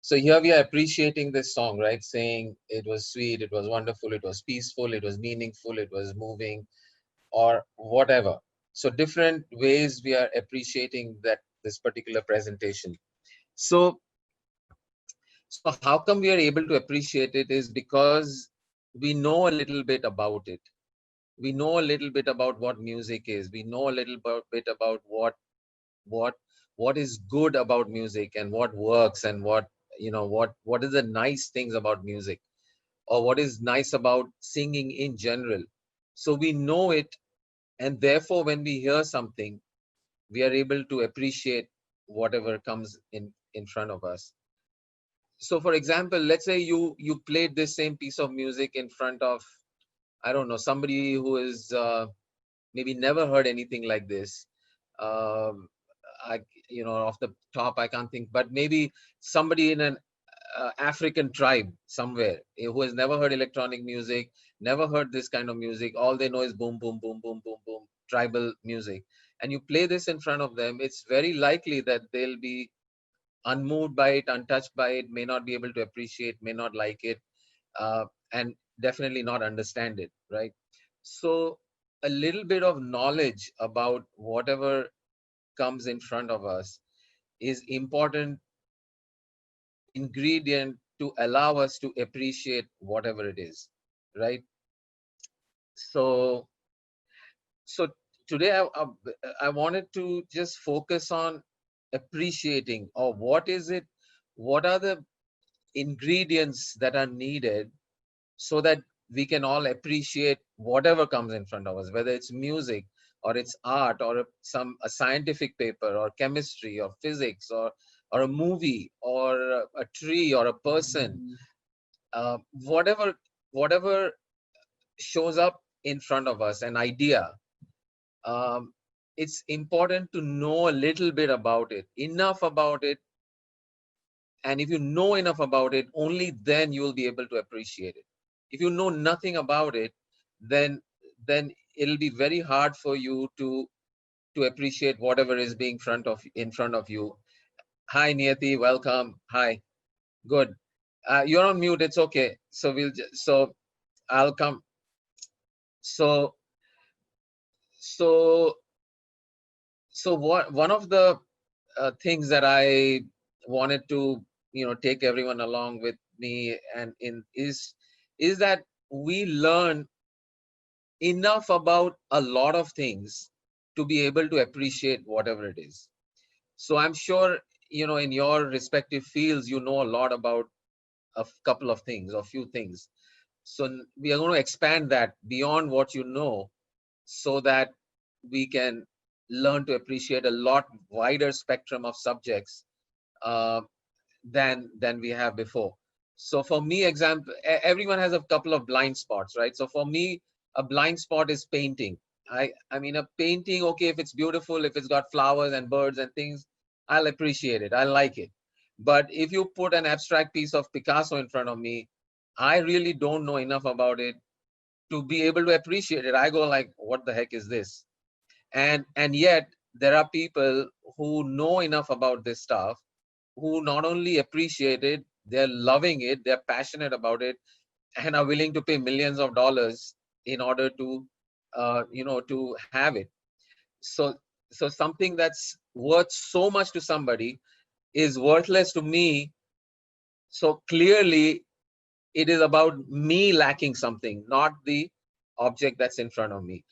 So here we are appreciating this song, right? Saying it was sweet, it was wonderful, it was peaceful, it was meaningful, it was moving, or whatever. So different ways we are appreciating that this particular presentation. So so how come we are able to appreciate it is because we know a little bit about it. We know a little bit about what music is. We know a little bit about what what is good about music and what works and what what is the nice things about music or what is nice about singing in general. So we know it, and therefore when we hear something, we are able to appreciate whatever comes in front of us. So for example, let's say you played this same piece of music in front of, I don't know, somebody who is maybe never heard anything like this. um, I, off the top I can't think, but maybe somebody in an African tribe somewhere who has never heard electronic music, never heard this kind of music. All they know is boom, boom, boom, boom, boom, boom, tribal music. And you play this in front of them, it's very likely that they'll be unmoved by it, untouched by it, may not be able to appreciate, may not like it, uh, and definitely not understand it, right? So a little bit of knowledge about whatever comes in front of us is important ingredient to allow us to appreciate whatever it is, right? So so today I wanted to just focus on appreciating, or what is it, what are the ingredients that are needed so that we can all appreciate whatever comes in front of us, whether it's music or it's art or a scientific paper or chemistry or physics or a movie or a tree or a person, whatever shows up in front of us, an idea. um, it's important to know a little bit about it, enough about it, and if you know enough about it, only then you will be able to appreciate it. If you know nothing about it, then then it'll be very hard for you to appreciate whatever is being in front of you. Hi Niyati, welcome. Hi. Good. You're on mute, it's okay. So I'll come. So so so what one of the things that I wanted to take everyone along with me and in is that we learn enough about a lot of things to be able to appreciate whatever it is. So I'm sure in your respective fields you know a lot about a couple of things or few things. So we are going to expand that beyond what you know, so that we can learn to appreciate a lot wider spectrum of subjects uh, than we have before. So for me, everyone has a couple of blind spots, right? So for me, a blind spot is painting. I mean, a painting, okay, if it's beautiful, if it's got flowers and birds and things, I'll appreciate it. I like it. But if you put an abstract piece of Picasso in front of me, I really don't know enough about it to be able to appreciate it. I go like, what the heck is this? And yet there are people who know enough about this stuff, who not only appreciate it, they're loving it, they're passionate about it, and are willing to pay millions of dollars in order to have it. So so something that's worth so much to somebody is worthless to me. So clearly it is about me lacking something, not the object that's in front of me.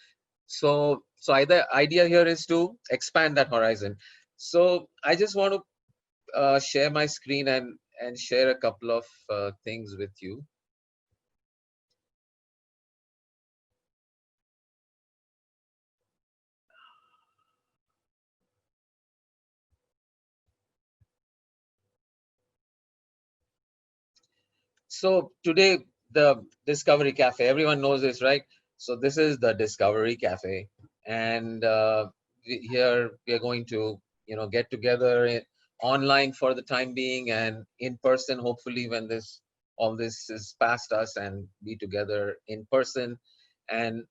So either idea here is to expand that horizon. So I just want to share my screen and share a couple of things with you. So today, the Discovery Cafe, everyone knows this, right? So this is the Discovery Cafe, and here we are going to get together online for the time being, and in person hopefully when this all this is past us, and be together in person and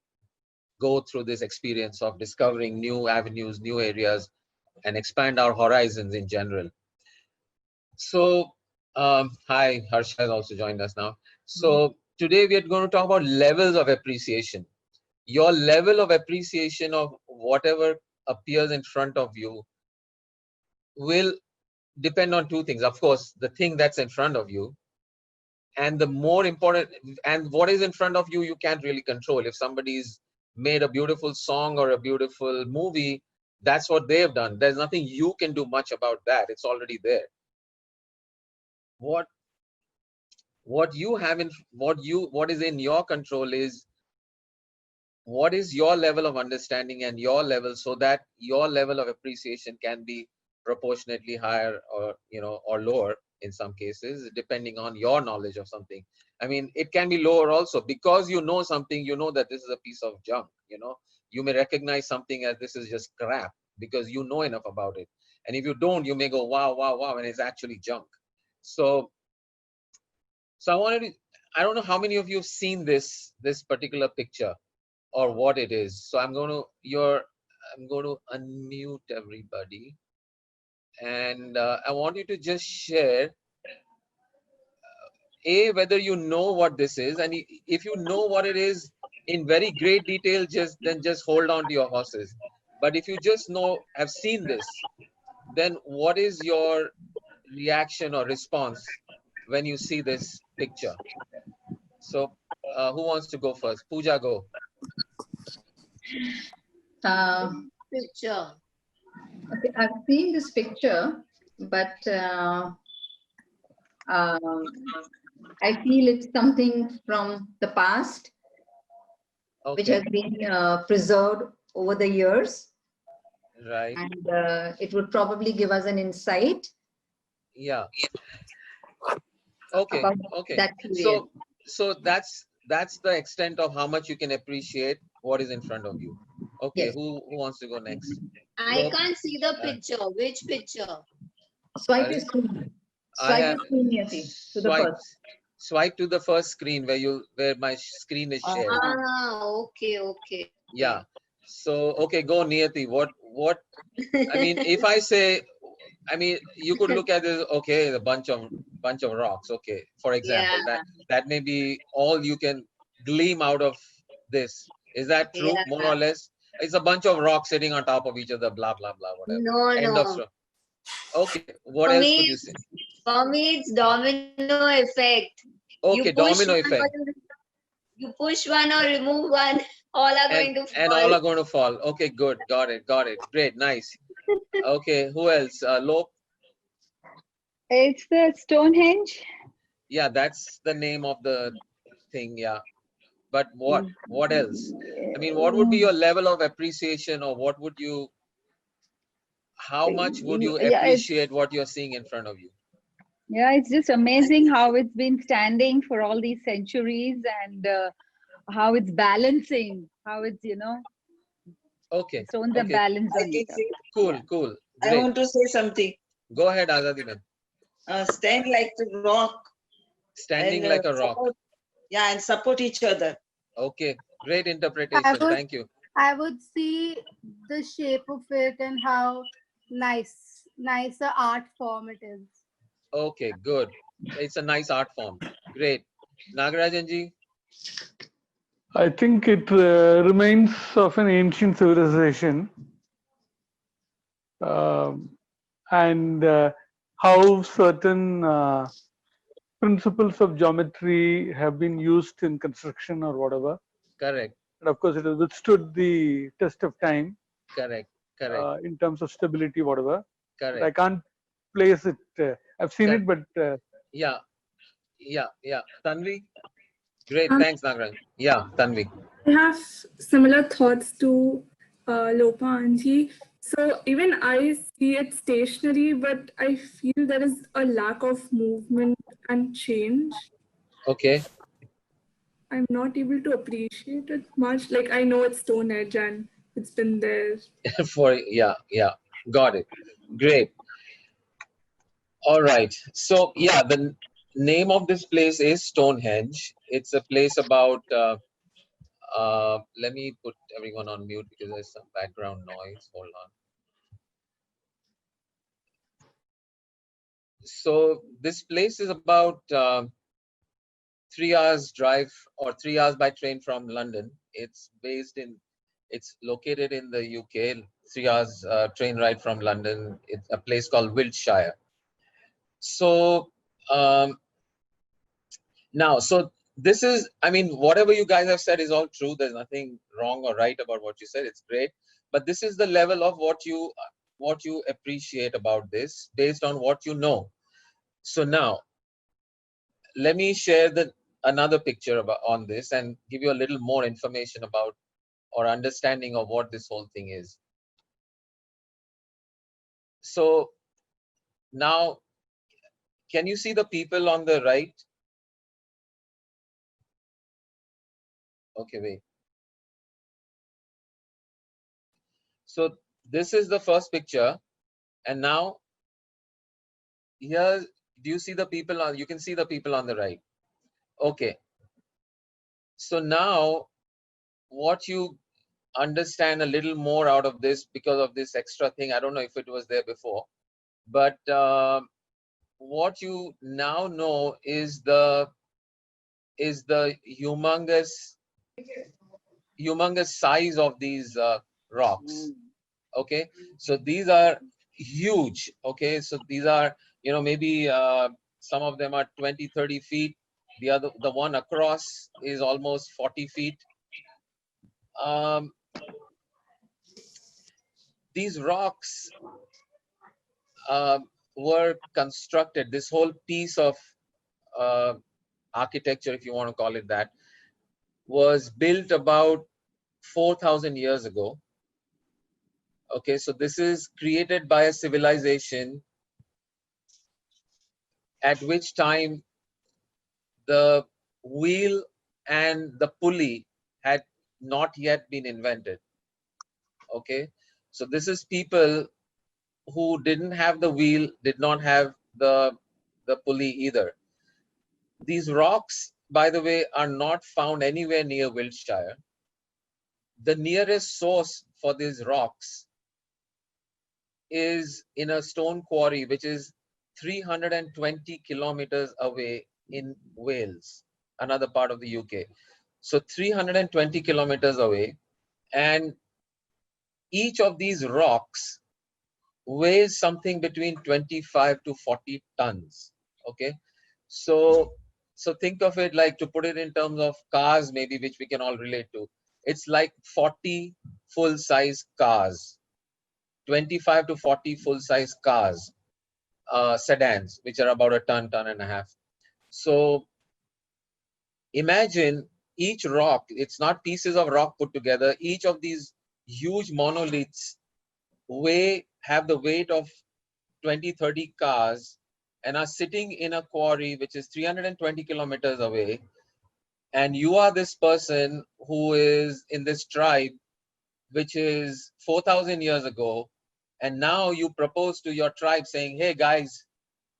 go through this experience of discovering new avenues, new areas, and expand our horizons in general. So Hi, Harsha has also joined us now. So today we are going to talk about levels of appreciation. Your level of appreciation of whatever appears in front of you will depend on two things. Of course, the thing that's in front of you, and the more important, and what is in front of you, you can't really control. If somebody's made a beautiful song or a beautiful movie, that's what they've done. There's nothing you can do much about that. It's already there. What what you have in what is in your control is what is your level of understanding and your level, so that your level of appreciation can be proportionately higher, or or lower in some cases, depending on your knowledge of something. I mean, it can be lower also, because you know something, that this is a piece of junk. You may recognize something as this is just crap, because you know enough about it. And if you don't, you may go wow, wow, wow, and it's actually junk. So so I don't know how many of you have seen this particular picture, or what it is. So I'm going to unmute everybody, and I want you to just share whether you know what this is, and if you know what it is in very great detail, just hold on to your horses. But if you just have seen this, then what is your reaction or response when you see this picture? So who wants to go first? Pooja, go. Uh, Picture. okay, I've seen this picture, but um, I feel it's something from the past, which Okay, has been preserved over the years, right. and it would probably give us an insight Yeah. Okay, about okay. that period. So that's the extent of how much you can appreciate what is in front of you. Okay, Yes. who wants to go next? I Look, can't see the uh, picture. Which picture? Swipe your Arey, screen. I Swipe have your screen, Yati, to the swipe first. swipe to the first screen where my screen is shared. Ah, okay, okay. Yeah. So okay, go Niyati. What I mean, if I say, I mean, you could look at this. Okay, the bunch of rocks. Okay, for example, Yeah, that may be all you can gleam out of this. Is that true? More yeah. or less, it's a bunch of rocks sitting on top of each other. Blah blah blah. Whatever. No, End of no. story. Okay. What For else could me, you say? for me, it's domino effect. You Okay, push domino one or effect, you push one or remove one, all are and going to and fall. all are going to fall. Okay, good. Got it. Got it. Great. Nice. Okay. Who else? Lope. It's the Stonehenge. Yeah, that's the name of the thing. Yeah. But what else? I mean, what would be your level of appreciation, or how much would you Yeah, appreciate what you're seeing in front of you? it's just amazing how it's been standing for all these centuries, and how it's balancing, how it's the Okay, stones are okay, balanced I on can each other. say, cool, Yeah. cool, I great. want to say something. Go ahead, Azadi man. Stand like the rock and Standing like a rock. support, yeah, and support each other. Okay, great I interpretation. would Thank you. I would see the shape of it and how nicer art form it is. Okay, good. It's a nice art form. Great. Nagarajanji, I think it remains of an ancient civilization, um, and how certain principles of geometry have been used in construction or whatever. correct, And of course, it has withstood the test of time correct, correct, in terms of stability, whatever. But I correct, can't place it. I've seen correct. it, but Yeah, yeah, yeah. Tanvi, great. Um, Thanks, Nagarajan. Yeah, Tanvi. I have similar thoughts to Lopa Anji. So even I see it stationary, but I feel there is a lack of movement and change. Okay. I'm not able to appreciate it much. Like I know it's Stone Edge and it's been there. Yeah, got it. Great. All right. So yeah, the name of this place is Stonehenge. It's a place about. Let me put everyone on mute because there's some background noise. Hold on. So this place is about 3 hours drive or 3 hours by train from London. It's located in the UK. 3 hours train ride from London. It's a place called Wiltshire. So now, so this is, I mean, whatever you guys have said is all true. There's nothing wrong or right about what you said. It's great, but this is the level of what you appreciate about this based on what you know. So now, let me share another picture about on this and give you a little more information about or understanding of what this whole thing is. So now, can you see the people on the right? Okay, wait. So this is the first picture, and now here, do you see the people on? You can see the people on the right. Okay. So now, what you understand a little more out of this because of this extra thing. I don't know if it was there before, but what you now know is the humongous size of these rocks. Okay, so these are huge. Okay, so these are, maybe some of them are 20-30 feet. The one across is almost 40 feet. These rocks were constructed, this whole piece of architecture, if you want to call it that, was built about 4,000 years ago. Okay, so this is created by a civilization at which time the wheel and the pulley had not yet been invented. Okay, so this is people who didn't have the wheel, did not have the pulley either. These rocks, by the way, are not found anywhere near Wiltshire. The nearest source for these rocks is in a stone quarry which is 320 kilometers away in Wales, another part of the UK. So 320 kilometers away, and each of these rocks weighs something between 25 to 40 tons. Okay, so think of it like, to put it in terms of cars, maybe, which we can all relate to. It's like 40 full-size cars, 25 to 40 full-size cars, sedans, which are about a ton and a half. So imagine each rock, it's not pieces of rock put together. Each of these huge monoliths have the weight of 20-30 cars and are sitting in a quarry which is 320 kilometers away. And you are this person who is in this tribe, which is 4,000 years ago. And now you propose to your tribe saying, hey guys,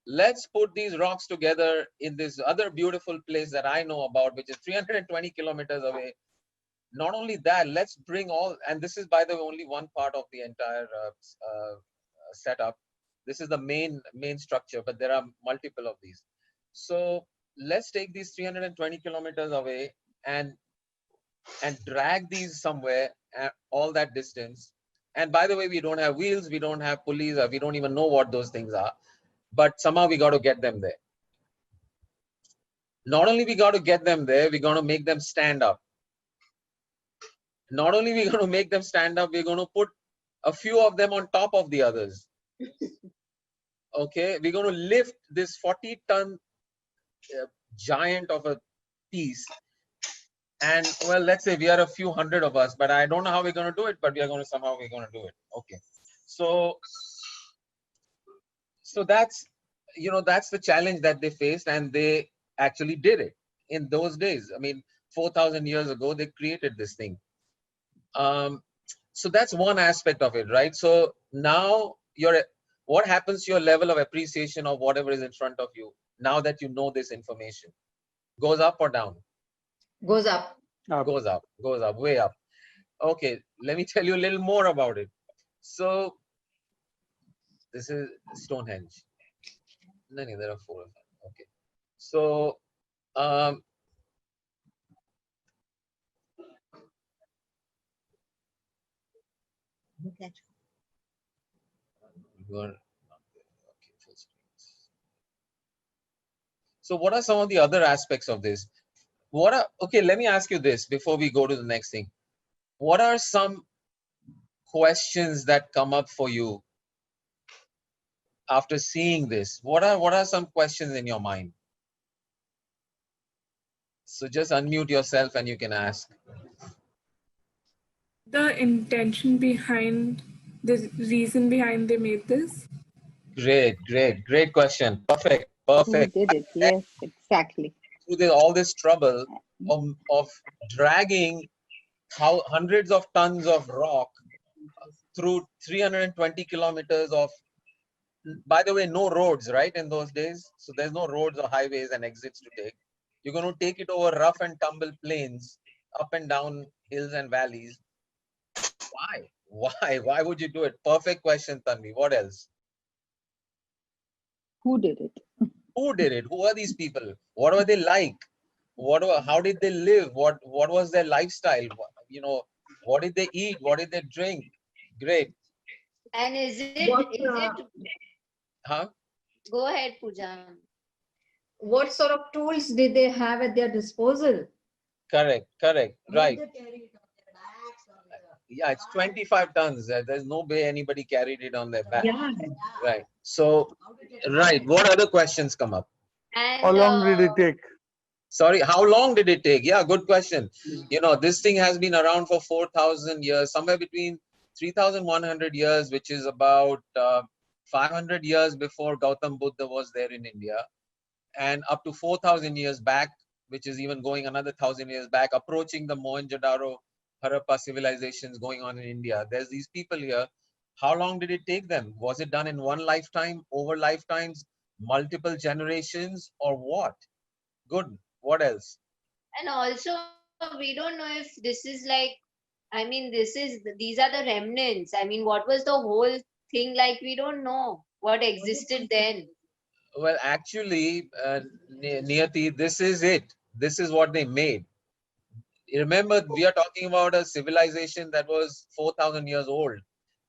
let's put these rocks together in this other beautiful place that I know about, which is 320 kilometers away. Not only that, let's bring all, and this is, by the way, only one part of the entire setup. This is the main structure, but there are multiple of these. So let's take these 320 kilometers away and drag these somewhere all that distance. And by the way, we don't have wheels, we don't have pulleys, we don't even know what those things are, but somehow we got to get them there. Not only we got to get them there, we're going to make them stand up. Not only we're going to make them stand up, we're going to put a few of them on top of the others. Okay, we're going to lift this 40-ton giant of a piece. And well, let's say we are a few hundred of us, but I don't know how we're going to do it, but we're going to do it. Okay. So that's, that's the challenge that they faced, and they actually did it in those days. I mean, 4,000 years ago, they created this thing. So that's one aspect of it, right? So now what happens to your level of appreciation of whatever is in front of you now that you know this information? Goes up or down? Goes up. Goes up, way up. Okay, let me tell you a little more about it. So this is Stonehenge. No, no, there are 4 of them. Okay. So, um, Okay. you are not there. Okay, full screen. So what are some of the other aspects of this? What are, okay, let me ask you this before we go to the next thing. What are some questions that come up for you after seeing this? What are some questions in your mind? So just unmute yourself and you can ask. The intention behind, the reason behind they made this. Great question. Perfect, Who perfect. did it? Yes, exactly. Through all this trouble of dragging how hundreds of tons of rock through 320 kilometers of, by the way, no roads, right, in those days. So there's no roads or highways and exits to take. You're going to take it over rough and tumble plains, up and down hills and valleys. Why? Why would you do it? Perfect question, Tanvi. What else? Who did it? Who did it? Who are these people? What were they like? How did they live? What was their lifestyle? You know, what did they eat? What did they drink? Great. And is What, it, Huh? go ahead, Pooja. what sort of tools did they have at their disposal? Correct. Right. Did they carry it on their backs or Yeah, it's 25 tons. There's no way anybody carried it on their back. yeah. Right. So, right. What other questions come up? How And long did it take? Sorry, how long did it take? Yeah, good question. You know, this thing has been around for 4,000 years, somewhere between 3,100 years, which is about 500 years before Gautam Buddha was there in India, and up to 4,000 years back, which is even going another 1,000 years back, approaching the Mohenjo-daro, Harappa civilizations going on in India. There's these people here. How long did it take them? Was it done in one lifetime, over lifetimes, multiple generations, or what? Good. What else? also we don't know if this is like, I mean, these are the remnants. I mean, what was the whole thing like? We don't know what existed then. Well, actually, Niyati, this is it. This is what they made. Remember, we are talking about a civilization that was 4,000 years old.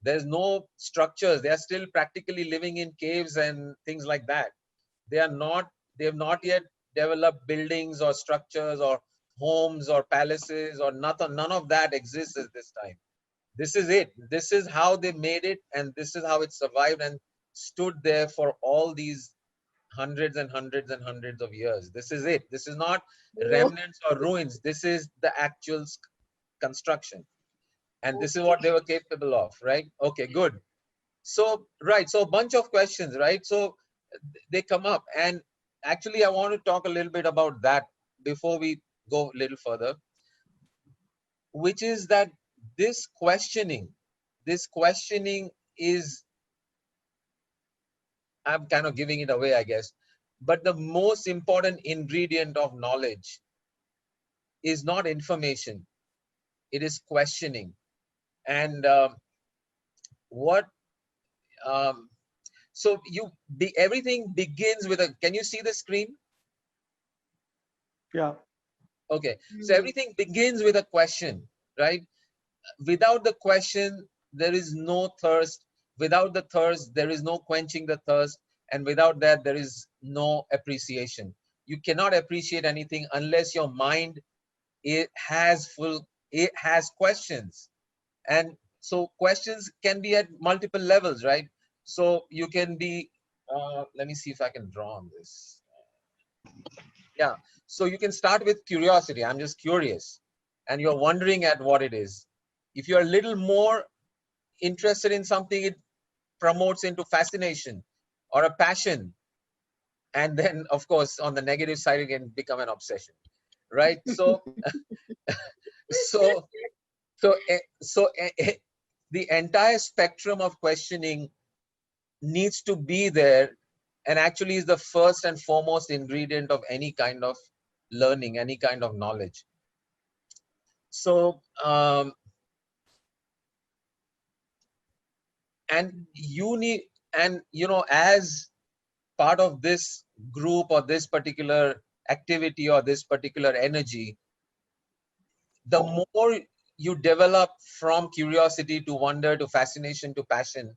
There's no structures. They are still practically living in caves and things like that. They are not, they have not yet developed buildings or structures or homes or palaces or nothing. None of that exists at this time. This is it. This is how they made it, and this is how it survived and stood there for all these hundreds and hundreds and hundreds of years. This is it. This is not remnants or ruins. This is the actual construction. And this is what they were capable of, right? Okay, good. So, right. So a bunch of questions, right? So they come up, and actually I want to talk a little bit about that before we go a little further, which is that this questioning is, I'm kind of giving it away, I guess, but the most important ingredient of knowledge is not information, it is questioning. And what um, so everything begins with a, can you see the screen? Yeah. Okay, so everything begins with a question, right? Without the question, there is no thirst. Without the thirst, there is no quenching the thirst. And without that, there is no appreciation. You cannot appreciate anything unless your mind, it has questions. And so questions can be at multiple levels, right? So you can be, let me see if I can draw on this. Yeah, so you can start with curiosity. I'm just curious, and you're wondering at what it is. If you're a little more interested in something, it promotes into fascination or a passion. And then, of course, on the negative side, it can become an obsession, right? So, so, so the entire spectrum of questioning needs to be there, and actually is the first and foremost ingredient of any kind of learning, any kind of knowledge. So, and you need, and you know, as part of this group or this particular activity or this particular energy, the more you develop from curiosity to wonder to fascination to passion,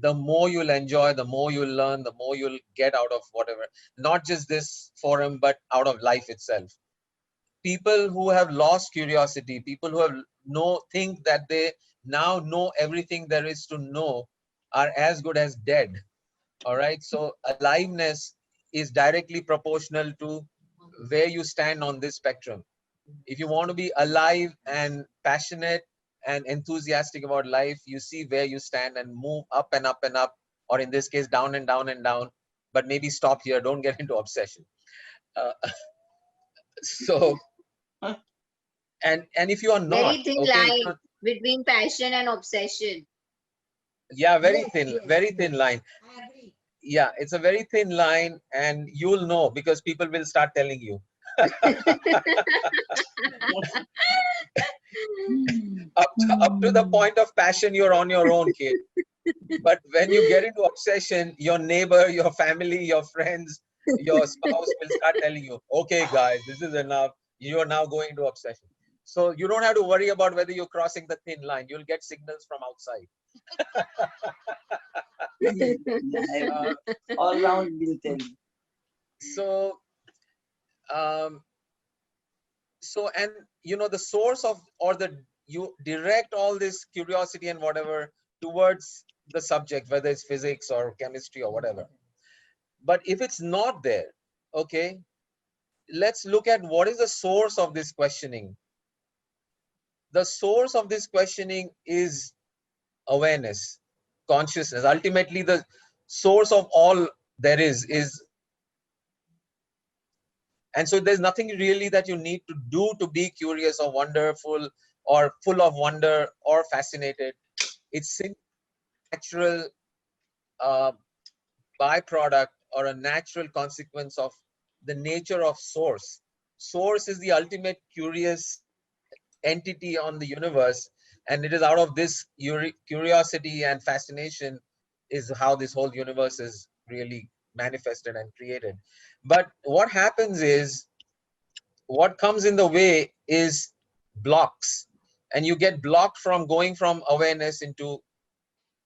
the more you'll enjoy, the more you'll learn, the more you'll get out of whatever, not just this forum, but out of life itself. People who have lost curiosity, people who have think that they now know everything there is to know, are as good as dead. All right. So aliveness is directly proportional to where you stand on this spectrum. If you want to be alive and passionate and enthusiastic about life, you see where you stand and move up and up and up, or in this case, down and down and down. But maybe stop here. Don't get into obsession. Uh, so, and if you are not, Very thin okay, line so between passion and obsession. yeah, very thin line. Yeah, it's a very thin line, and you'll know because people will start telling you. Up to the point of passion, you're on your own, kid. But when you get into obsession, your neighbor, your family, your friends, your spouse will start telling you, okay, guys, this is enough. You are now going into obsession. So you don't have to worry about whether you're crossing the thin line. You'll get signals from outside. All round will tell you. So, um, and the source of, or you direct all this curiosity and whatever towards the subject, whether it's physics or chemistry or whatever. But if it's not there, okay, let's look at what is the source of this questioning. The source of this questioning is awareness, consciousness. Ultimately, the source of all there is. And so there's nothing really that you need to do to be curious or wonderful or full of wonder or fascinated. It's simply a natural uh, byproduct or a natural consequence of the nature of source. Source is the ultimate curious entity on the universe, and it is out of this curiosity and fascination is how this whole universe is really manifested and created. But what happens is, what comes in the way is blocks, and you get blocked from going from awareness into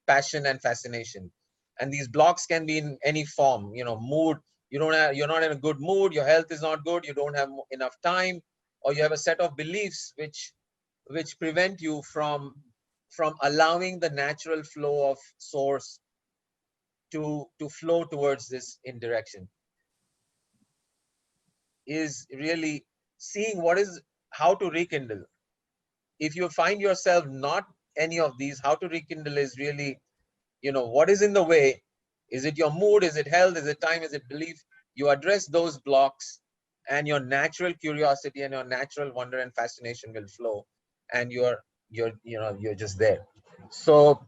passion and fascination. And these blocks can be in any form, mood. You're not in a good mood, your health is not good, you don't have enough time, or you have a set of beliefs which prevent you from allowing the natural flow of source to flow towards this in direction. Is really seeing how to rekindle. If you find yourself not any of these, how to rekindle is really, what is in the way. Is it your mood? Is it health? Is it time? Is it belief? You address those blocks, and your natural curiosity and your natural wonder and fascination will flow, and you're just there. So,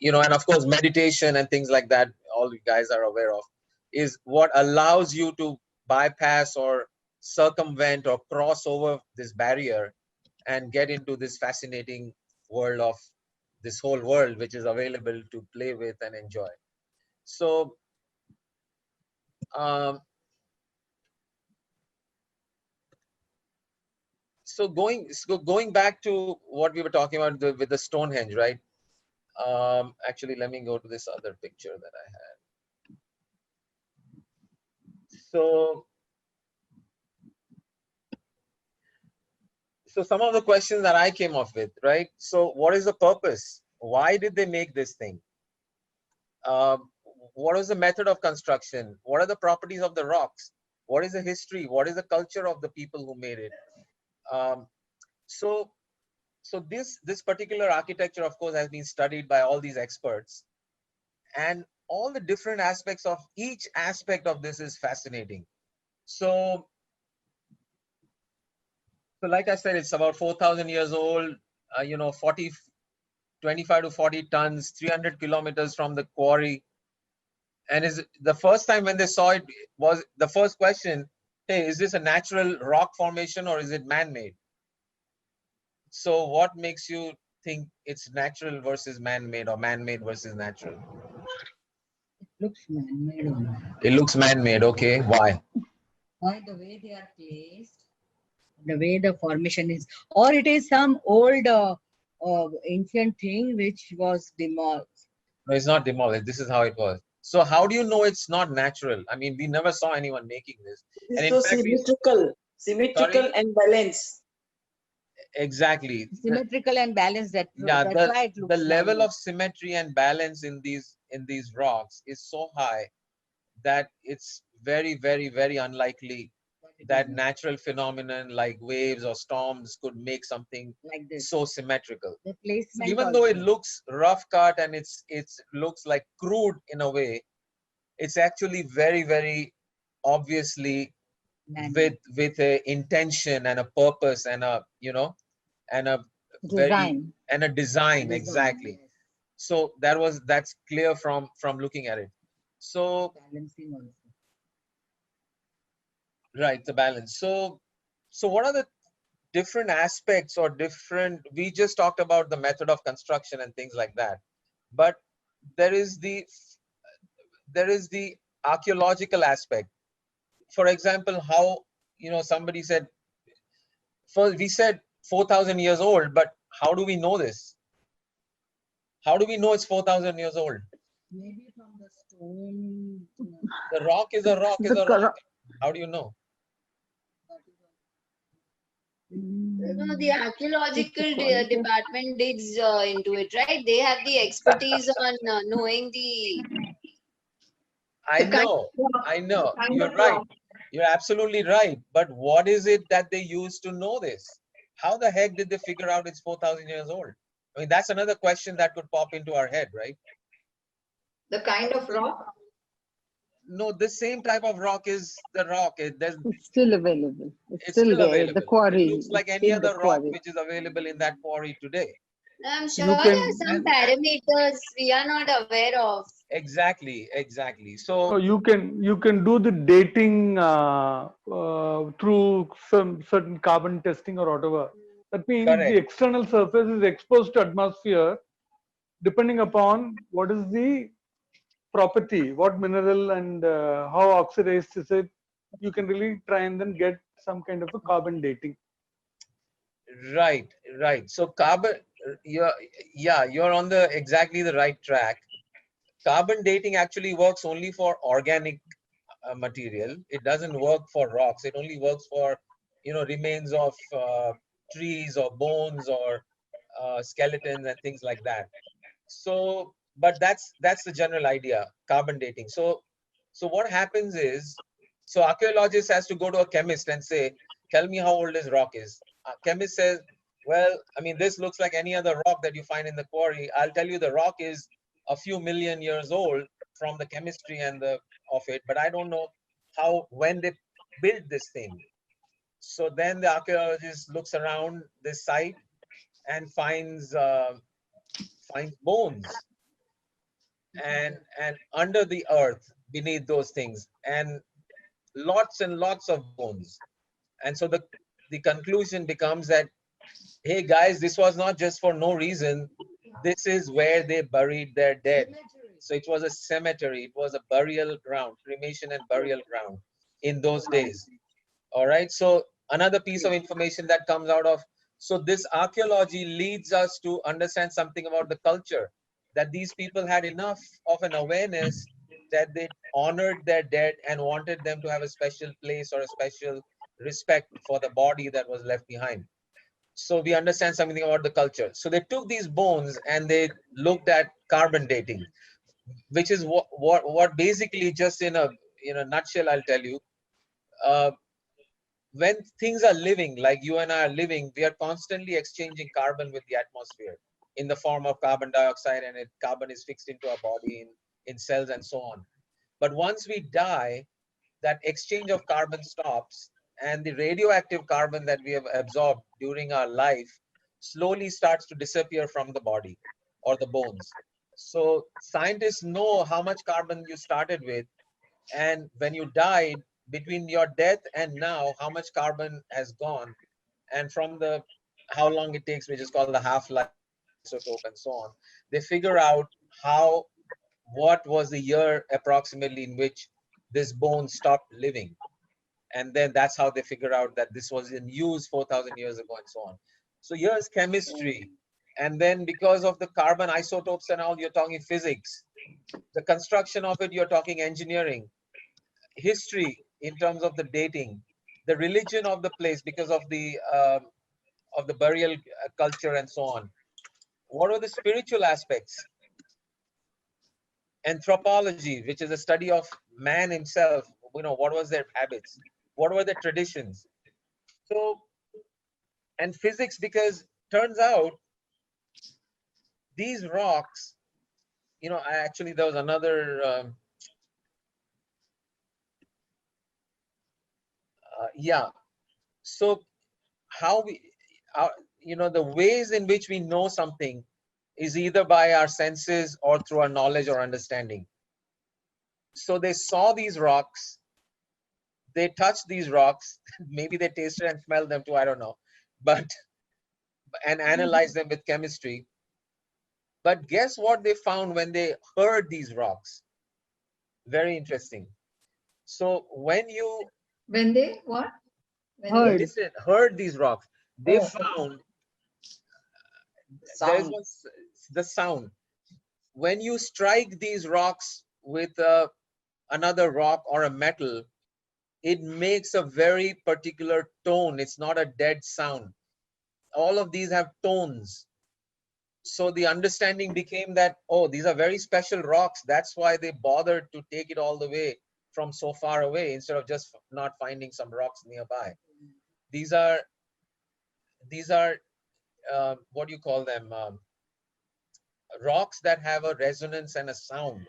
and of course, meditation and things like that, all you guys are aware of, is what allows you to bypass or circumvent or cross over this barrier and get into this fascinating world of this whole world, which is available to play with and enjoy. So, um, going back to what we were talking about with the Stonehenge, right? Actually, let me go to this other picture that I had. So some of the questions that I came up with, right? So what is the purpose? Why did they make this thing? What was the method of construction? What are the properties of the rocks? What is the history? What is the culture of the people who made it? Um, so this particular architecture, of course, has been studied by all these experts, and all the different aspects of each aspect of this is fascinating. So like I said, it's about 4,000 years old. 25 to 40 tons, 300 kilometers from the quarry. And is the first time when they saw it, was the first question, hey, is this a natural rock formation or is it man-made? So what makes you think it's natural versus man-made or man-made versus natural? Looks man-made only. It looks man-made. Okay, why? Why the way they are placed, the way the formation is, or it is some old ancient thing which was demolished. No, it's not demolished. This is how it was. So how do you know it's not natural? I mean, we never saw anyone making this. It's And in so fact, we symmetrical sorry, and balanced. exactly. Symmetrical and balanced. Yeah, That's why it the looks level man-made. of symmetry and balance in these rocks is so high that it's very unlikely But it is that natural phenomenon like waves or storms could make something like this. so symmetrical. The So placement even though it also looks rough cut and it's looks like crude in a way, it's actually very obviously man-made. with a intention and a purpose and a and a very Design. and a design, Design, exactly. yes. So that's clear from looking at it. So Balancing also. right, the balance. So what are the different aspects or different, we just talked about the method of construction and things like that, but there is the archaeological aspect. For example, how, somebody said, first we said 4,000 years old, but how do we know this? How do we know it's 4,000 years old? Maybe from the stone. The rock is a rock is The a rock. How do you know? No, the archaeological department digs into it, right? They have the expertise on knowing I the kind know, of rock. I The know. kind You're of right. rock. You're absolutely right. But what is it that they use to know this? How the heck did they figure out it's 4,000 years old? I mean, that's another question that could pop into our head, right? The kind of rock. No, the same type of rock is the rock. It's still available. It's It's still still there. The available. It quarry. looks like It's any still the other rock quarry. which is available in that quarry today. I'm sure You there are can some And parameters we are not aware of. exactly. no, So you can do the dating through some certain carbon testing or whatever. That means the correct. external surface is exposed to atmosphere depending upon what is the property, what mineral and how oxidized is it. You can really try and then get some kind of a carbon dating. Right, right. So carbon, you're, yeah, you're on the exactly the right track. Carbon dating actually works only for organic material. It doesn't work for rocks. It only works for, remains of trees or bones or skeletons and things like that. So, but that's the general idea, carbon dating. So what happens is, so archaeologist has to go to a chemist and say, tell me how old this rock is. Chemist says, well, I mean, this looks like any other rock that you find in the quarry. I'll tell you the rock is a few million years old from the chemistry and the of it, but I don't know when they built this thing. So then the archaeologist looks around this site and finds bones and under the earth beneath those things, and lots of bones. And so the conclusion becomes that, hey guys, this was not just for no reason. This is where they buried their dead. So it was a cemetery, it was a burial ground, cremation and burial ground in those days. All right. So another piece of information that comes out of, so this archaeology leads us to understand something about the culture, that these people had enough of an awareness that they honored their dead and wanted them to have a special place or a special respect for the body that was left behind. So we understand something about the culture. So they took these bones and they looked at carbon dating, which is what basically, just in a nutshell, I'll tell you. Uh, when things are living, like you and I are living, we are constantly exchanging carbon with the atmosphere in the form of carbon dioxide, and carbon is fixed into our body in cells and so on. But once we die, that exchange of carbon stops, and the radioactive carbon that we have absorbed during our life slowly starts to disappear from the body or the bones. So scientists know how much carbon you started with, and when you died, between your death and now, how much carbon has gone, and from the how long it takes, which is called the half-life, the isotope and so on, they figure out how what was the year approximately in which this bone stopped living. And then that's how they figure out that this was in use 4,000 years ago and so on. So here's chemistry. And then because of the carbon isotopes and all, you're talking physics. The construction of it, you're talking engineering. History in terms of the dating. The religion of the place because of the burial culture and so on. What are the spiritual aspects? Anthropology, which is a study of man himself. You know, what was their habits? What were their traditions? So, and physics, because turns out these rocks, you know, actually there was another, yeah. So how we, you know, the ways in which we know something is either by our senses or through our knowledge or understanding. So they saw these rocks, they touched these rocks, maybe they tasted and smelled them too, I don't know, but, and analyzed them with chemistry. But guess what they found when they heard these rocks? Very interesting. So when you When they what? When Heard. listen, heard these rocks, they Oh, found there Sound. was the sound. When you strike these rocks with another rock or a metal, it makes a very particular tone. It's not a dead sound. All of these have tones. So the understanding became that, oh, these are very special rocks. That's why they bothered to take it all the way from so far away instead of just not finding some rocks nearby. These are what do you call them? Rocks that have a resonance and a sound.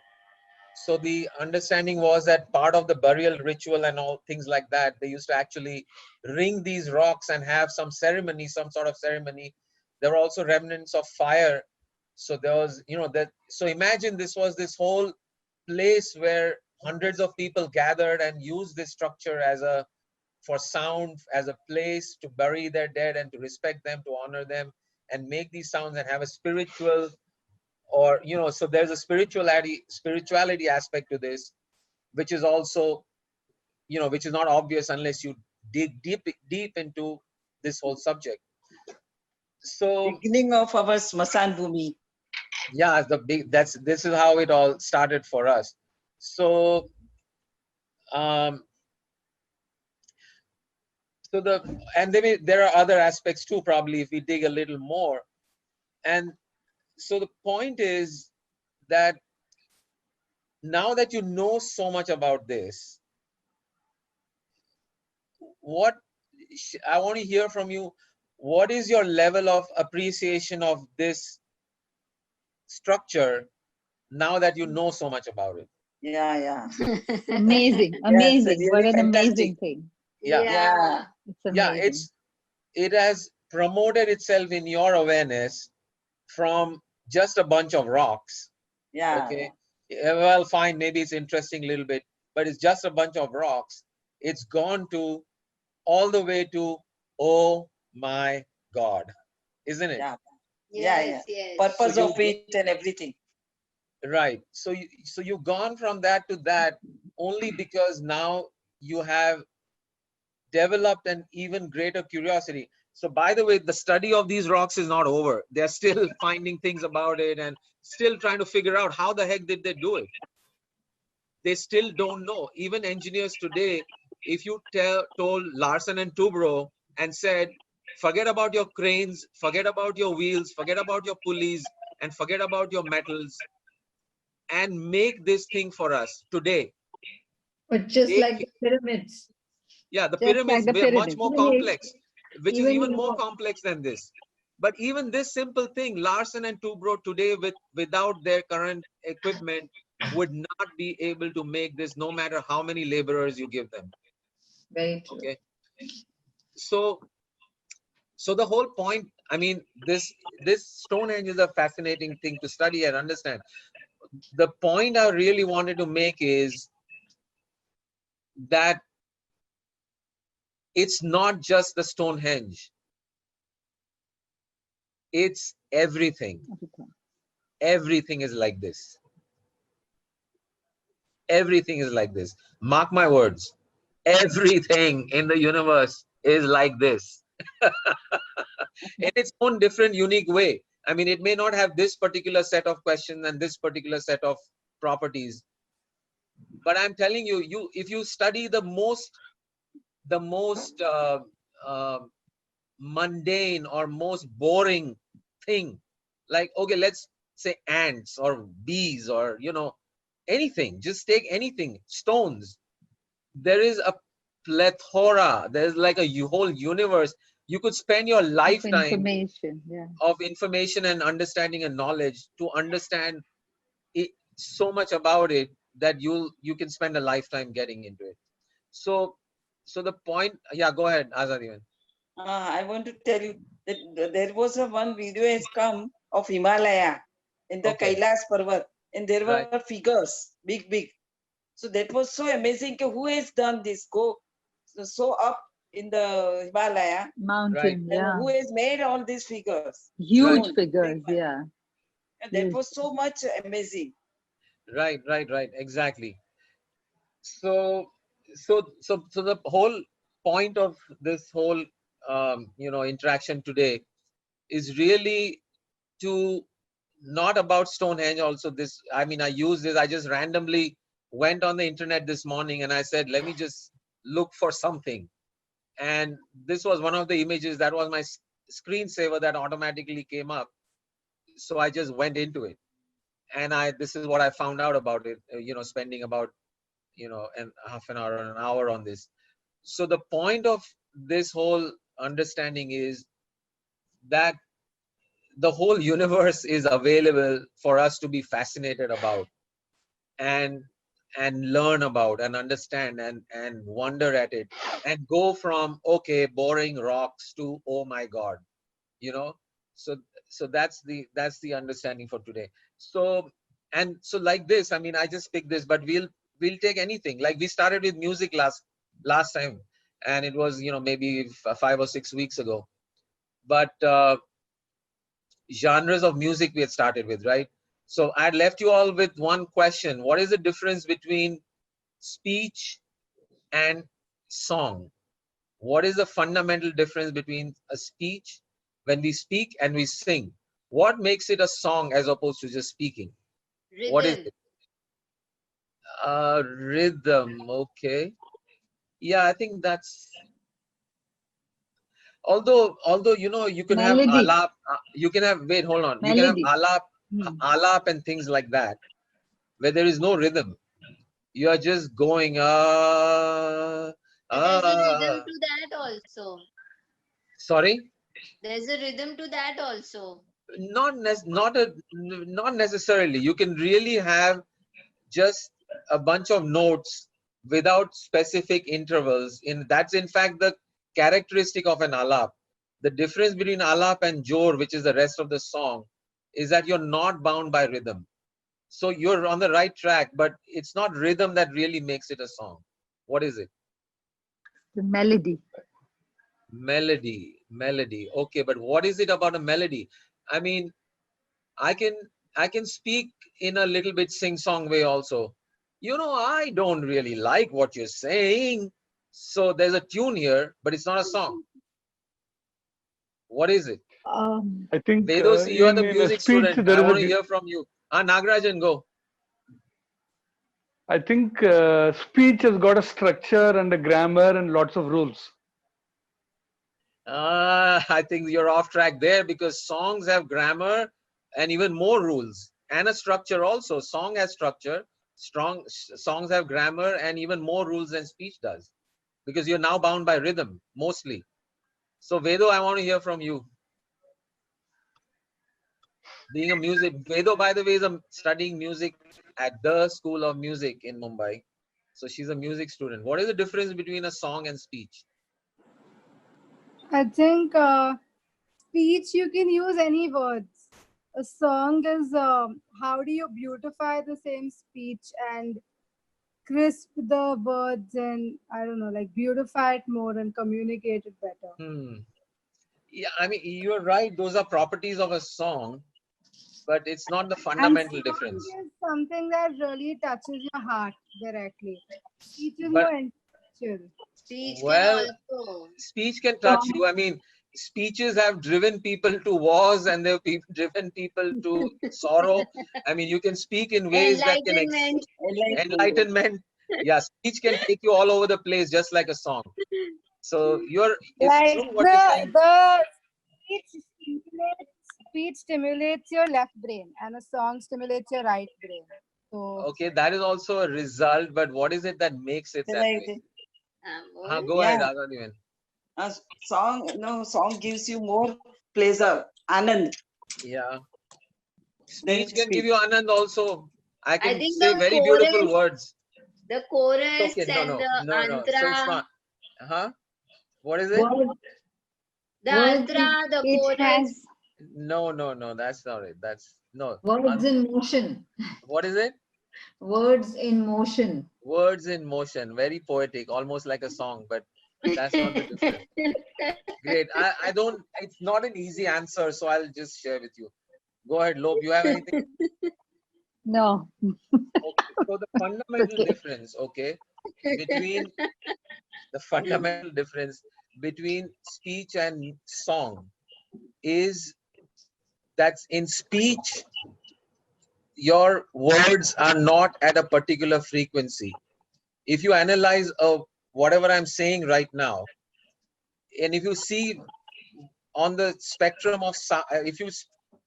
So the understanding was that part of the burial ritual and all things like that, they used to actually ring these rocks and have some ceremony, some sort of ceremony. There were also remnants of fire. So there was, you know, that. So imagine this was this whole place where hundreds of people gathered and used this structure as a, for sound, as a place to bury their dead and to respect them, to honor them, and make these sounds and have a spiritual, or you know, so there's a spirituality aspect to this, which is also, you know, which is not obvious unless you dig deep into this whole subject. So Beginning of our Smasan Bhumi. yeah, this is how it all started for us. So um so and there are other aspects too, probably, if we dig a little more. And so the point is that now that you know so much about this, what I want to hear from you, what is your level of appreciation of this structure now that you know so much about it? Yeah. Amazing, Yes, amazing. What really an fantastic. amazing thing. Yeah. Yeah. It's Yeah, amazing. it has promoted itself in your awareness from just a bunch of rocks. Yeah. Okay. Yeah, well, fine, maybe it's interesting a little bit, but it's just a bunch of rocks. It's gone to all the way to, oh my God, isn't it? Yeah. Yes, yes. Purpose So of it and everything. right. So you've gone from that to that only because now you have developed an even greater curiosity. So by the way, the study of these rocks is not over. They're still finding things about it and still trying to figure out how the heck did they do it. They still don't know. Even engineers today, if you told Larsen and Toubro and said, forget about your cranes, forget about your wheels, forget about your pulleys, and forget about your metals, and make this thing for us today. but just like Take, the pyramids. yeah, the Just like pyramids the were much pyramids. more complex, which is even more complex than this. But even this simple thing, Larsen and Toubro today, without their current equipment, would not be able to make this, no matter how many laborers you give them. Very true. Okay. So the whole point, I mean, this Stonehenge is a fascinating thing to study and understand. The point I really wanted to make is that it's not just the Stonehenge. It's everything. Everything is like this. Everything is like this. Mark my words. Everything in the universe is like this. In its own different, unique way. I mean, it may not have this particular set of questions and this particular set of properties, but I'm telling you, if you study the most uh, mundane or most boring thing, like, okay, let's say ants or bees or anything, just take anything, stones. There is a plethora, there's like a whole universe. You could spend your Of lifetime information. Yeah. of information and understanding and knowledge to understand it, so much about it, that you can spend a lifetime getting into it. So the point, yeah, go ahead, Azad. Even I want to tell you that there was a one video has come of Himalaya in the Okay. Kailas Parvat, and there were Right. figures, big, big. So that was so amazing. Who has done this? Go so up in the Himalaya, Right. Mountain. and Yeah. who has made all these figures? Right. Huge Stone, big figures. one. Yeah. And that Huge. was so much amazing. Right, exactly. So the whole point of this whole interaction today is really to not about Stonehenge. Also, this, I mean, I use this, I just randomly went on the internet this morning and I said, let me just look for something, and this was one of the images that was my screensaver that automatically came up. So I just went into it, and this is what I found out about it, spending about and half an hour or an hour on this. So the point of this whole understanding is that the whole universe is available for us to be fascinated about, and learn about and understand and wonder at it, and go from, okay, boring rocks to, oh my god, you know so that's the understanding for today. So like this, I mean, I just picked this, but we'll take anything. Like, we started with music last time, and it was maybe 5 or 6 weeks ago. But genres of music we had started with, right? So I left you all with one question: what is the difference between speech and song? What is the fundamental difference between a speech, when we speak and we sing? What makes it a song as opposed to just speaking? What is Rhythm. it? Rhythm. Okay. Yeah, I think that's, although you can have Melody. alap, you can have, wait, hold on, you can have Melody. alap, Hmm. alap and things like that, where there is no rhythm. You are just going But there's a rhythm ah. to that also. Sorry. There's a rhythm to that also. Not necessarily. You can really have just a bunch of notes without specific intervals. That's in fact the characteristic of an alap. The difference between alap and jor, which is the rest of the song, is that you're not bound by rhythm. So you're on the right track, but it's not rhythm that really makes it a song. What is it? The melody. Melody. Okay, but what is it about a melody? I mean, I can I can speak in a little bit sing-song way also. I don't really like what you're saying. So there's a tune here, but it's not a song. What is it? I think Vedosi, you are the in a music speech student. there I is want to hear from you. Nagarajan, go. I think speech has got a structure and a grammar and lots of rules. I think you're off track there, because songs have grammar and even more rules and a structure also. Song has structure. Songs have grammar and even more rules than speech does, because you're now bound by rhythm mostly. So Vedo, I want to hear from you. Being a Vedo, by the way, is studying music at the School of Music in Mumbai. So she's a music student. What is the difference between a song and speech? I think speech you can use any words. A song is how do you beautify the same speech and crisp the words and I don't know, like beautify it more and communicate it better. Yeah, I mean, you're right. Those are properties of a song. but it's not the And fundamental song difference. is something that really touches your heart directly. Speech is But more intellectual. Speech can well, also. speech can touch you. I mean, speeches have driven people to wars, and they've driven people to sorrow. I mean, you can speak in ways that can Enlightenment. enlightenment. Yeah, speech can take you all over the place, just like a song. So it's Like true what you're saying. the speech stimulates your left brain, and a song stimulates your right brain. So Okay, that is also a result, but what is it that makes it that way? Go ahead, Yeah, Agadivan. a song gives you more pleasure, anand, Yeah, speech than can give speech. you anand also. I I can think say very beautiful words. the chorus Okay, no, and no, the no, no. So it's antra, not. Huh? What is it? Word, the words, antra, the it chorus. has No, no, no. That's not it. That's no. Words in motion. What is it? Words in motion. Words in motion. Very poetic, almost like a song, but that's not the difference. Great. I don't. It's not an easy answer, so I'll just share with you. Go ahead, Lob. You have anything? no. Okay. So the fundamental Okay. difference, okay, between the fundamental difference between speech and song is that in speech your words are not at a particular frequency. If you analyze whatever I'm saying right now, and if you see on the spectrum of if you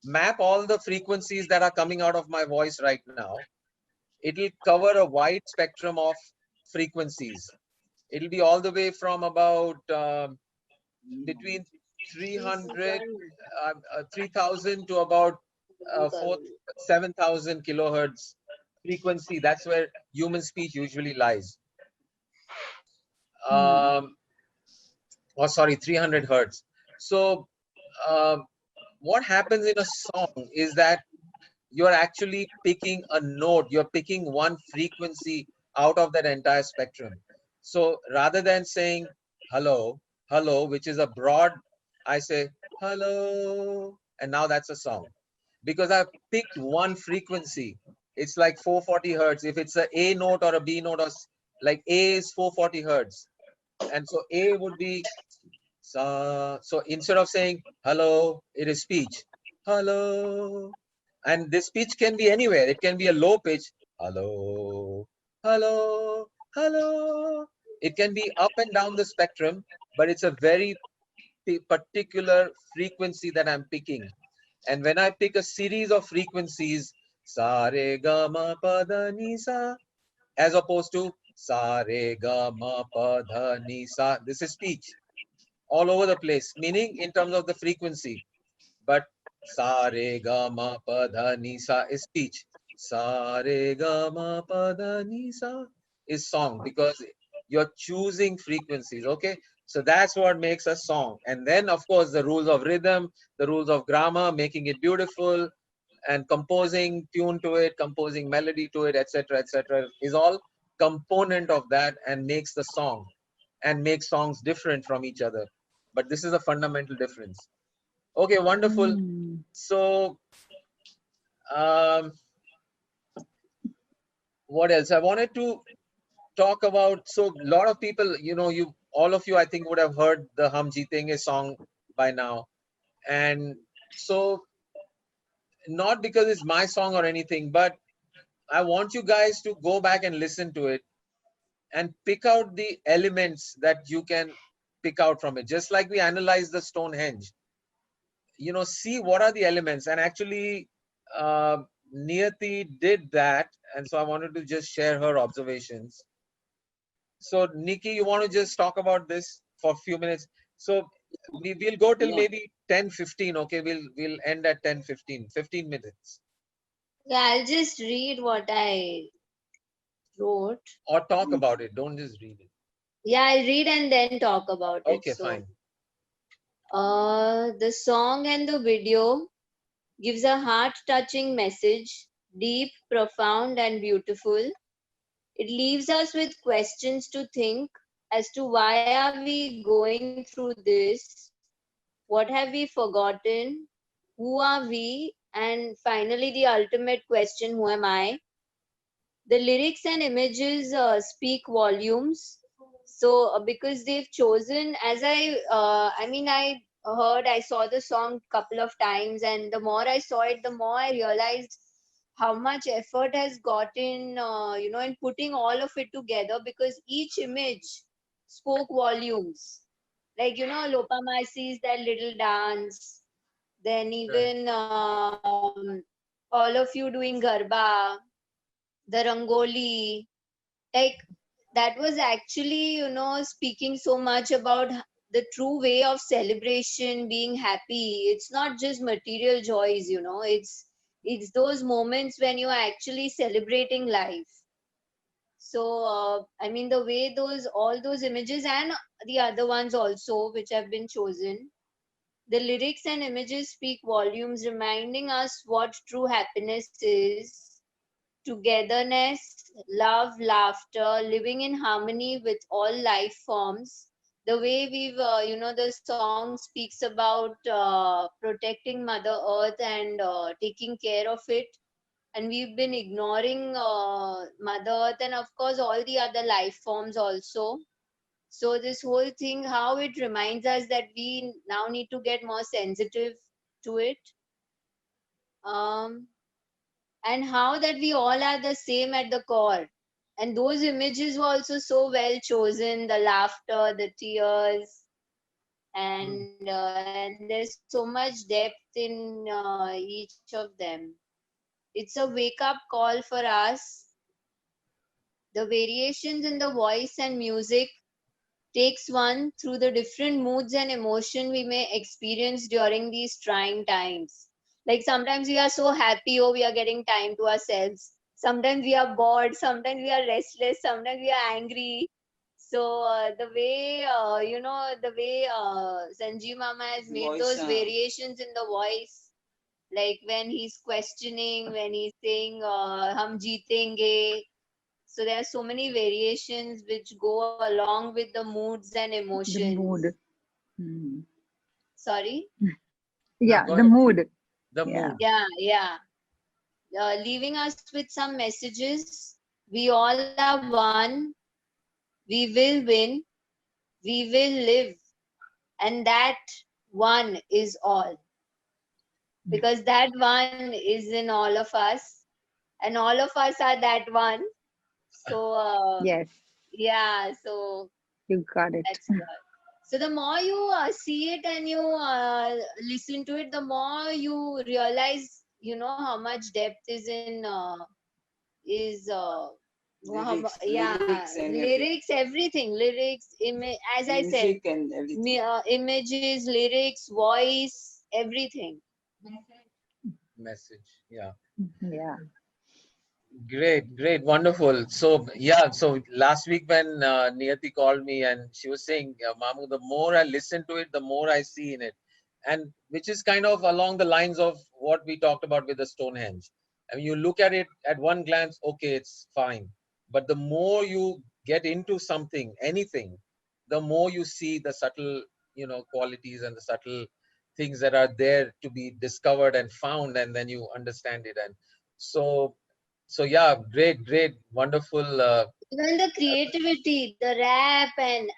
map all the frequencies that are coming out of my voice right now, it will cover a wide spectrum of frequencies. It'll be all the way from about between 300 3000 to about 7000 kilohertz frequency. That's where human speech usually lies. Or sorry, 300 hertz. So what happens in a song is that you're actually picking a note, you're picking one frequency out of that entire spectrum. So rather than saying hello, hello, which is a broad, I say hello, and now that's a song. Because I've picked one frequency. It's like 440 hertz. If it's a A note or a B note, or like A is 440 hertz. And so A would be, so instead of saying hello, it is speech. Hello. And this pitch can be anywhere. It can be a low pitch. Hello, hello, hello. It can be up and down the spectrum, but it's a very particular frequency that I'm picking. And when I pick a series of frequencies, sa re ga ma pa da ni sa, as opposed to sa re ga ma pa da ni sa, this is speech all over the place, meaning in terms of the frequency. But sa re ga ma pa dha ni sa is speech. Sa re ga ma pa dha ni sa is song, because you're choosing frequencies. Okay, so that's what makes a song. And then of course the rules of rhythm, the rules of grammar, making it beautiful, and composing tune to it, composing melody to it, etc., is all component of that and makes the song, and makes songs different from each other. But this is a fundamental difference. Okay, wonderful. So what else I wanted to talk about? So a lot of people, you all of you, I think, would have heard the Hum Jeetenge song by now. And so not because it's my song or anything, but I want you guys to go back and listen to it and pick out the elements that you can pick out from it, just like we analyze the Stonehenge. See what are the elements. And actually Niyati did that, and so I wanted to just share her observations. So Nikki, you want to just talk about this for a few minutes? So we'll go till maybe 10:15. Okay, we'll end at 10:15. 15 minutes. Yeah, I'll just read what I wrote. Or talk about it. Don't just read it. Yeah, I'll read and then talk about it. Okay, So, fine. The song and the video gives a heart-touching message, deep, profound, and beautiful. It leaves us with questions to think as to why are we going through this? What have we forgotten? Who are we And finally, the ultimate question, who am I? The lyrics and images speak volumes. So because they've chosen, as I saw the song couple of times, and the more I saw it, the more I realized how much effort has gotten, in putting all of it together, because each image spoke volumes. Like, Lopama sees that little dance, then Right. even all of you doing Garba, the Rangoli, like that was actually, speaking so much about the true way of celebration, being happy. It's not just material joys, it's those moments when you're actually celebrating life. So, the way all those images and the other ones also, which have been chosen, the lyrics and images speak volumes, reminding us what true happiness is: togetherness, love, laughter, living in harmony with all life forms. The way the song speaks about protecting Mother Earth and taking care of it. And we've been ignoring Mother Earth and, of course, all the other life forms also. So this whole thing, how it reminds us that we now need to get more sensitive to it. Um, and how that we all are the same at the core. And those images were also so well chosen, the laughter, the tears, and there's so much depth in each of them. It's a wake up call for us. The variations in the voice and music takes one through the different moods and emotion we may experience during these trying times. Like sometimes we are so happy, oh, we are getting time to ourselves. Sometimes we are bored, sometimes we are restless, sometimes we are angry. So the way Sanjeev Mama has made Voice, those variations in the voice, like when he's questioning, when he's saying "Hum jeetenge," so there are so many variations which go along with the moods and The emotions. mood. Hmm. Sorry? No, Yeah, go the ahead, please. mood. The Yeah. mood. Yeah. Leaving us with some messages. We all are one. We will win. We will live. And that one is all. Because that one is in all of us. And all of us are that one. So, Yes, so you got it. that's what. So the more you see it and you listen to it, the more you realize, how much depth is in is lyrics and lyrics, everything, as I said, music and everything. images, lyrics, voice, everything. Message. Yeah. Yeah. Great, great, wonderful. So yeah, so last week when Niyati called me and she was saying, Mamu, the more I listen to it, the more I see in it, and which is kind of along the lines of what we talked about with the Stonehenge. I mean, you look at it at one glance, okay, it's fine, but the more you get into something, anything, the more you see the subtle, qualities and the subtle things that are there to be discovered and found, and then you understand it. And so yeah, great, great, wonderful. Even the creativity, the rap, and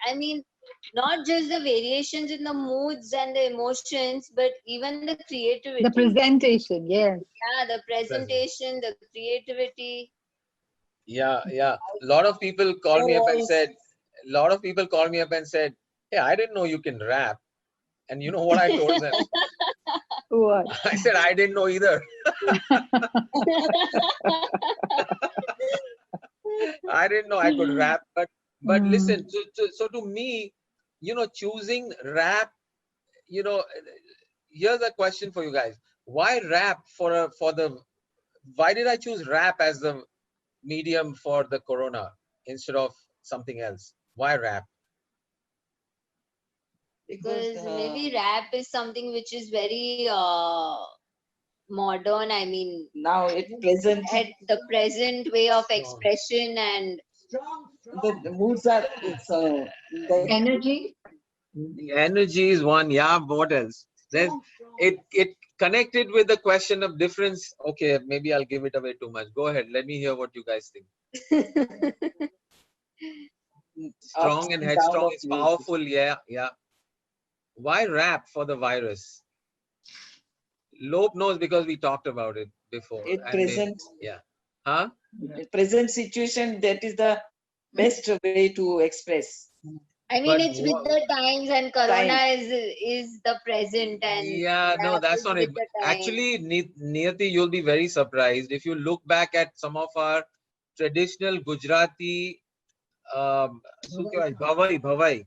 not just the variations in the moods and the emotions, but even the The creativity. presentation, yes. Yeah, the Present. presentation, the creativity. Yeah, yeah. A lot of people called Your me up and voice. said, "Hey, I didn't know you can rap." And you know what I told them? What? I said, "I didn't know either. I didn't know I could rap." But Mm. listen, so to me, choosing rap, you know, here's a question for you guys: why rap why did I choose rap as the medium for the corona instead of something else? Why rap? Because Because maybe rap is something which is very modern. now it present, At the present way of Strong. expression, and the moods are so that Energy. The energy is one. Yeah, what else? There's it connected with the question of difference. Okay, maybe I'll give it away too much. Go ahead. Let me hear what you guys think. Ups Strong and and down headstrong of is music. powerful. Yeah, yeah. Why rap for the virus? Lope knows because we talked about it before. At And maybe, present, yeah. Huh? present situation, that is the best way to express. I mean, But it's with what? the times, and Time. Corona is the present, and Yeah, no, rap that's is not with it. the time. Actually, Niyati, you'll be very surprised if you look back at some of our traditional Gujarati શું કહેવાય? Bhavai.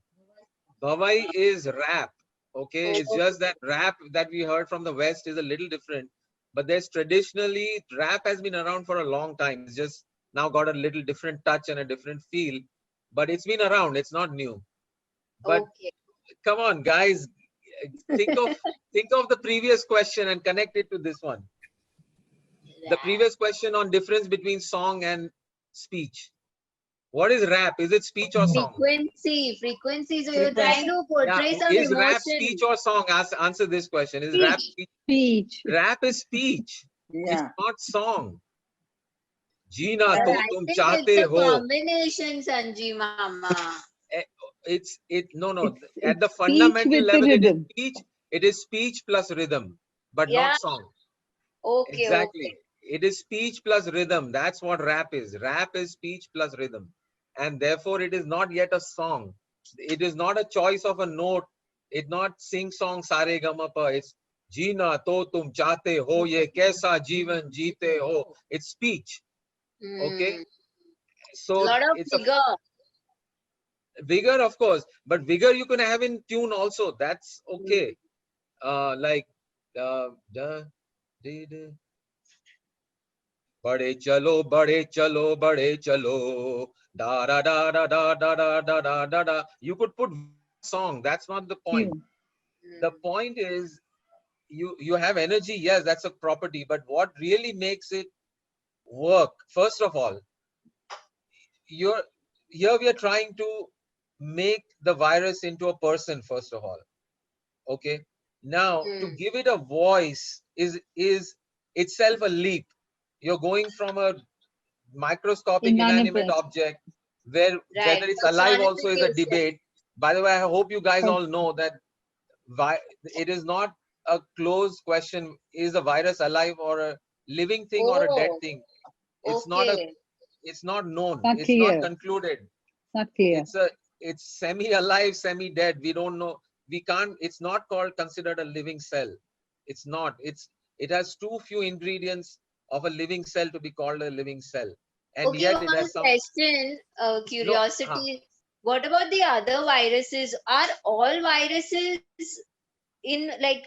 Bhavai is rap. Okay, it's Oh, just that rap that we heard from the West is a little different. But there's traditionally rap has been around for a long time. It's just now got a little different touch and a different feel. But it's been around. It's not new. But okay. come on, guys, think of the previous question and connect it to this one. The Rap. previous question on difference between song and speech. What is rap? Is it speech or song? Frequency. So you're trying Frequency. to Yeah, portray some is rap speech emotion. or song? Answer this question. Is rap Speech. speech? Speech. Rap is speech. It's Yeah. not song. Jeena Yeah. to I tum think it's chahte a ho. combination, Sanji Mama. Eh, no. At It's the speech fundamental with the level, it is rhythm. speech. It is speech plus rhythm, but not Yeah. song. Okay. Exactly. It is speech plus rhythm. That's what rap is. Rap is speech plus rhythm. And therefore, it is not yet a song. It is not a choice of a note. It's not sing song sare gama pa. It's Jeena to tum chahte ho ye kaisa jeevan jeete ho. It's speech. Okay. Hmm. So Lot of it's a figure. vigor, of course, but vigor you can have in tune also. That's okay. Like da, dee, dee. Bade chalo, bade chalo, da da da da da da da da da da da. You could put song. That's not the point. Tune. The point is you have energy. Yes, that's a property. But what really makes it work? First of all, you're here. We are trying to make the virus into a person. First of all, okay. Now to Hmm. give it a voice is itself a leap. You're going from a microscopic inanimate Inanimate. object where Right. whether it's alive also is a Personification. debate. By the way, I hope you guys But all know that it is not a closed question, is a virus alive or a living thing or a dead Oh, thing. It's not a okay. it's not known, not it's not clear. concluded. Not clear. It's semi alive, semi dead. We don't know. We can't. It's not called considered a living cell. It's not. It has too few ingredients of a living cell to be called a living cell, and Okay, yet it one has some. question, No, curiosity. What about the other viruses? Are all viruses in like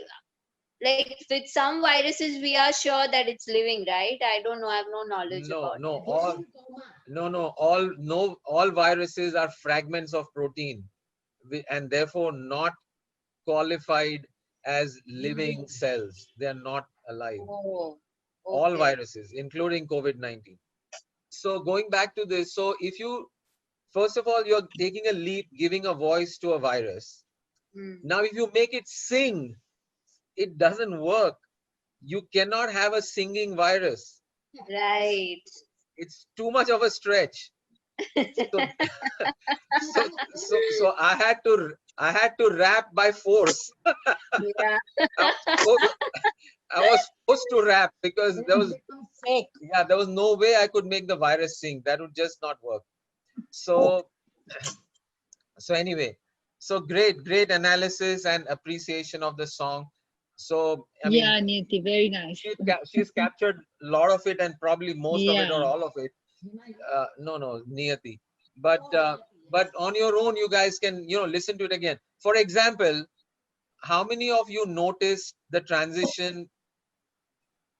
with some viruses we are sure that it's living, right? I don't know. I have no knowledge no, about no. it. All all no all viruses are fragments of protein, and therefore not qualified as living cells. They are not alive. Oh, All okay. viruses, including COVID-19. So going back to this, so if you first of all you're taking a leap, giving a voice to a virus. Hmm. Now, if you make it sing, it doesn't work. You cannot have a singing virus. Right. It's too much of a stretch. So, so I had to rap by force. Yeah. I was supposed, I was supposed to rap because Fake. there was no way I could make the virus sing. That would just not work. So anyway, so great analysis and appreciation of the song. So I mean, Yeah, Niti, very nice. she's captured a lot of it and probably most of it or Yeah. all of it. No, Niyati. But on your own, you guys can listen to it again. For example, how many of you noticed the transition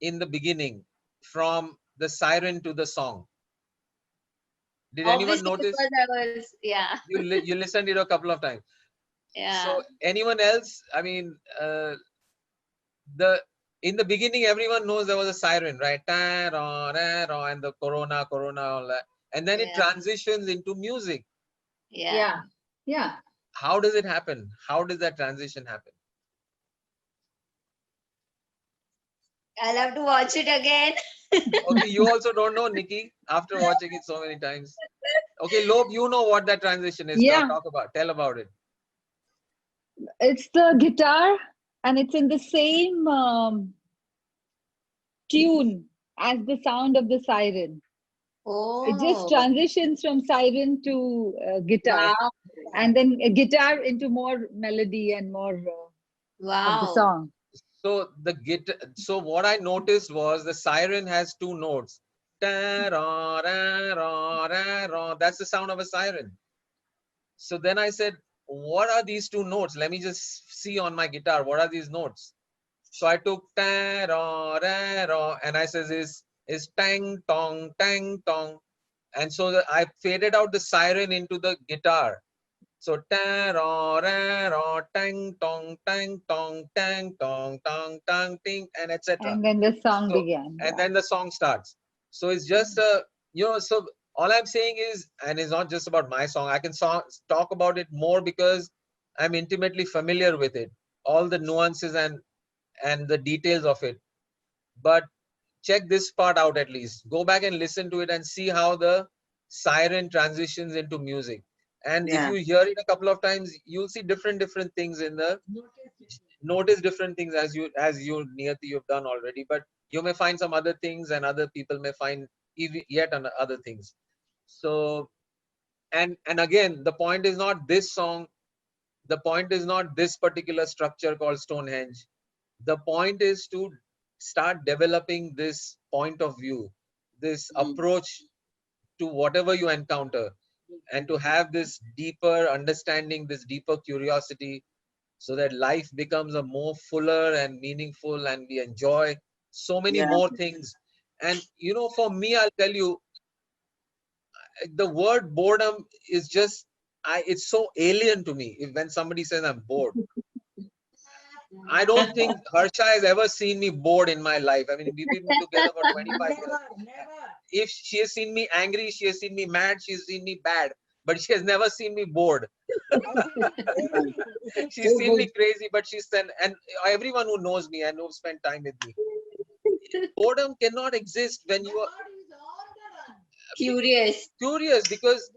in the beginning from the siren to the song? Did anyone Obviously, notice? because I was, yeah, You listened to it a couple of times. yeah, So anyone else? I mean, the in the beginning, everyone knows there was a siren, right? And the corona, all that. And then it yeah, transitions into music. yeah. Yeah. Yeah. How does it happen? How does that transition happen? I'll have to watch it again. Okay, you also don't know, Nikki, after watching it so many times. Okay, Lob, you know what that transition is. Yeah. Tell about it. It's the guitar, and it's in the same tune as the sound of the siren. It just Oh, transitions from siren to guitar, wow. and then a guitar into more melody and more of the Wow. song. So so what I noticed was the siren has two notes. That's the sound of a siren. So then I said, what are these two notes? Let me just see on my guitar. What are these notes? So I took and I says is tang tong tang tong. And so I faded out the siren into the guitar. So tang tong tang tong tang tong tong tang ting, and etc. And then the song So began. and Yeah. then the song starts. So it's just so all I'm saying is, and it's not just about my song. I can talk about it more because I'm intimately familiar with it, all the nuances and the details of it. But check this part out at least. Go back and listen to it and see how the siren transitions into music. And if Yeah. you hear it a couple of times, you'll see different things in the notice different things as you Niyati you've done already. But you may find some other things, and other people may find yet other things. So and again, the point is not this song. The point is not this particular structure called Stonehenge. The point is to start developing this point of view, this approach to whatever you encounter, and to have this deeper understanding, this deeper curiosity, so that life becomes a more fuller and meaningful, and we enjoy so many Yeah. more things. And for me, I'll tell you, the word boredom is just it's so alien to me. When somebody says I'm bored, I don't think Harsha has ever seen me bored in my life. I mean, we've been together for 25 years. If she has seen me angry, she has seen me mad, she has seen me bad, but she has never seen me bored. She's seen me crazy, but and everyone who knows me and who spent time with me, boredom cannot exist when you are Curious. because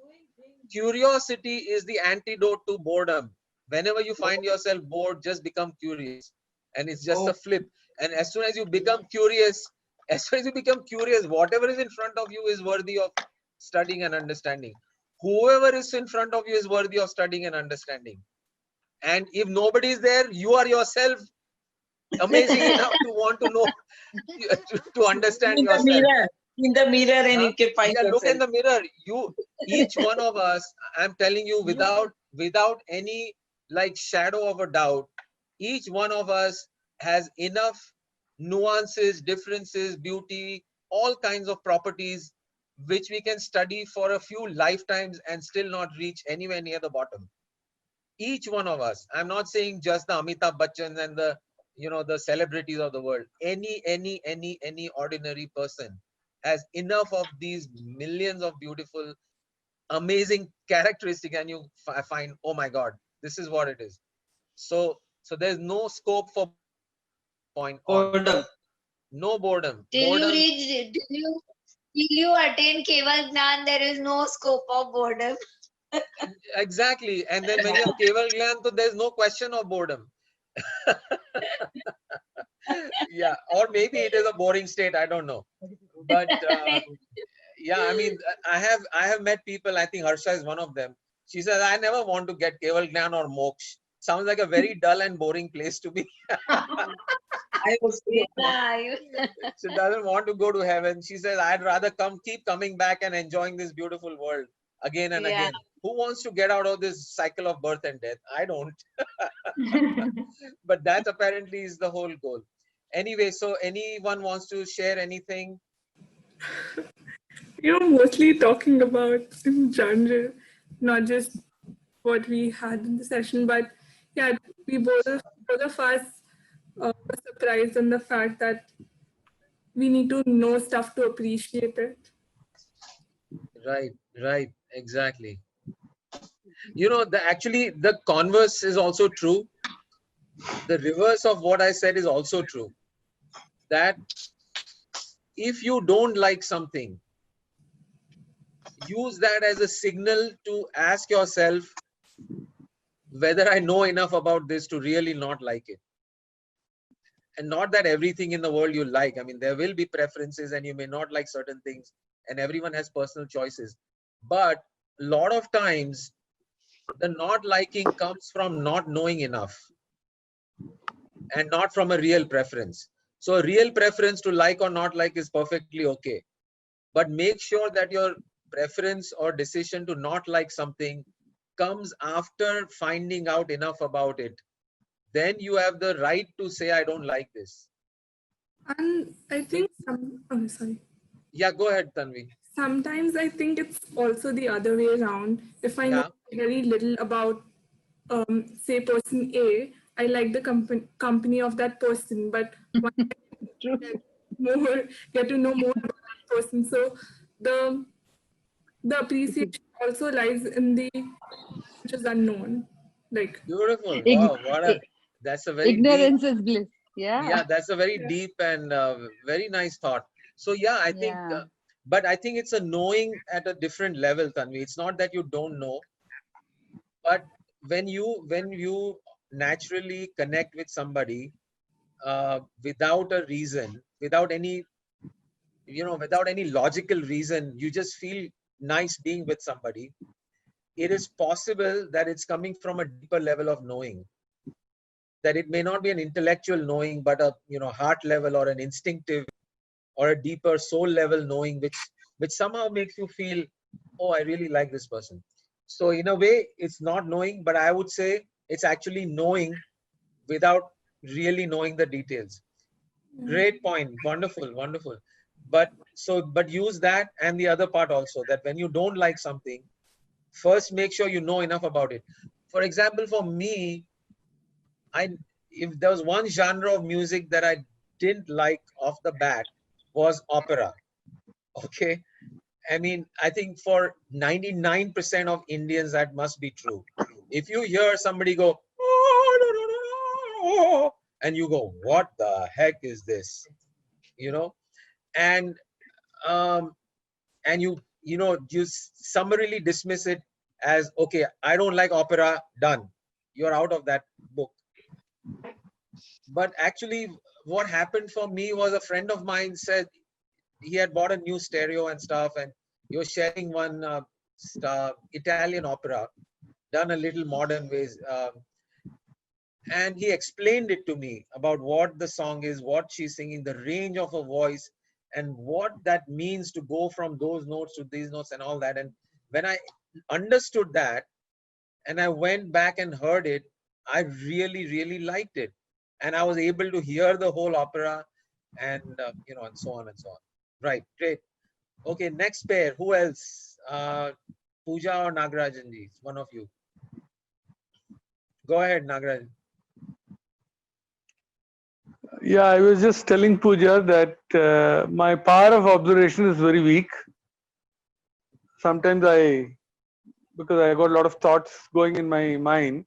curiosity is the antidote to boredom. Whenever you find yourself bored, just become curious, and it's just a flip. And as soon as you become curious, whatever is in front of you is worthy of studying and understanding. Whoever is in front of you is worthy of studying and understanding. And if nobody is there, you are yourself amazing enough to want to know, to understand yourself. In the mirror, and you can find Yeah, look in yourself. the mirror. Each one of us, I'm telling you, without any like shadow of a doubt, each one of us has enough nuances, differences, beauty, all kinds of properties which we can study for a few lifetimes and still not reach anywhere near the bottom. Each one of us. I'm not saying just the Amitabh Bachchans and the celebrities of the world. Any ordinary person has enough of these millions of beautiful, amazing characteristics, and you find, oh my God, this is what it is. So there's no scope for boredom from that point on. Boredom. No boredom. Till you reach, till you attain Keval Gnan, there is no scope of boredom. Exactly. And then when you have Keval Gyan, so there's no question of boredom. Yeah, or maybe it is a boring state, I don't know. But yeah, I mean, I have met people. I think Harsha is one of them. She says, I never want to get Keval Gyan or Moksha. Sounds like a very dull and boring place to be. I was Yeah, She doesn't want to go to heaven. She says, I'd rather keep coming back and enjoying this beautiful world again and Yeah. again. Who wants to get out of this cycle of birth and death? I don't. But that apparently is the whole goal. Anyway, so anyone wants to share anything? Mostly talking about in genre, not just what we had in the session, but yeah, we both of us were surprised on the fact that we need to know stuff to appreciate it. Right, exactly. Actually, the converse is also true. The reverse of what I said is also true. that if you don't like something, use that as a signal to ask yourself whether I know enough about this to really not like it. And not that everything in the world you like. I mean, there will be preferences and you may not like certain things, and everyone has personal choices. But a lot of times, the not liking comes from not knowing enough and not from a real preference. So a real preference to like or not like is perfectly okay. But make sure that your preference or decision to not like something comes after finding out enough about it. Then you have the right to say, I don't like this. And I think sorry. Yeah, go ahead, Tanvi. Sometimes I think it's also the other way around. If I know very little about, say, person A, I like the company of that person, but once I get to know more about that person, so the appreciation also lies in the which is unknown. Like Beautiful. Wow, that's a very deep. Ignorance is bliss. Yeah, Yeah. that's a very deep and very nice thought. So yeah, I think, Yeah. but I think it's a knowing at a different level, Tanvi. It's not that you don't know, but when you naturally connect with somebody without a reason, without any, without any logical reason, you just feel nice being with somebody. It is possible that it's coming from a deeper level of knowing. That it may not be an intellectual knowing, but a heart level or an instinctive or a deeper soul level knowing, which somehow makes you feel, oh, I really like this person. So in a way, it's not knowing, but I would say it's actually knowing without really knowing the details. Great point. Wonderful, wonderful. But use that and the other part also, that when you don't like something, first make sure you know enough about it. For example, for me, if there was one genre of music that I didn't like off the bat, was opera. Okay. I mean, I think for 99% of Indians, that must be true. If you hear somebody go, and you go, what the heck is this? And um, and you summarily dismiss it as, okay, I don't like opera, done. You're out of that book. But actually, what happened for me was, a friend of mine said he had bought a new stereo and stuff, and he was sharing one Italian opera done a little modern ways, and he explained it to me about what the song is, what she's singing, the range of her voice, and what that means to go from those notes to these notes and all that. And when I understood that and I went back and heard it, I really, really liked it. And I was able to hear the whole opera, and and so on and so on. Right, great. Okay, next pair. Who else? Pooja or Nagarajan ji? One of you. Go ahead, Nagarajan. Yeah, I was just telling Pooja that my power of observation is very weak. Sometimes because I got a lot of thoughts going in my mind,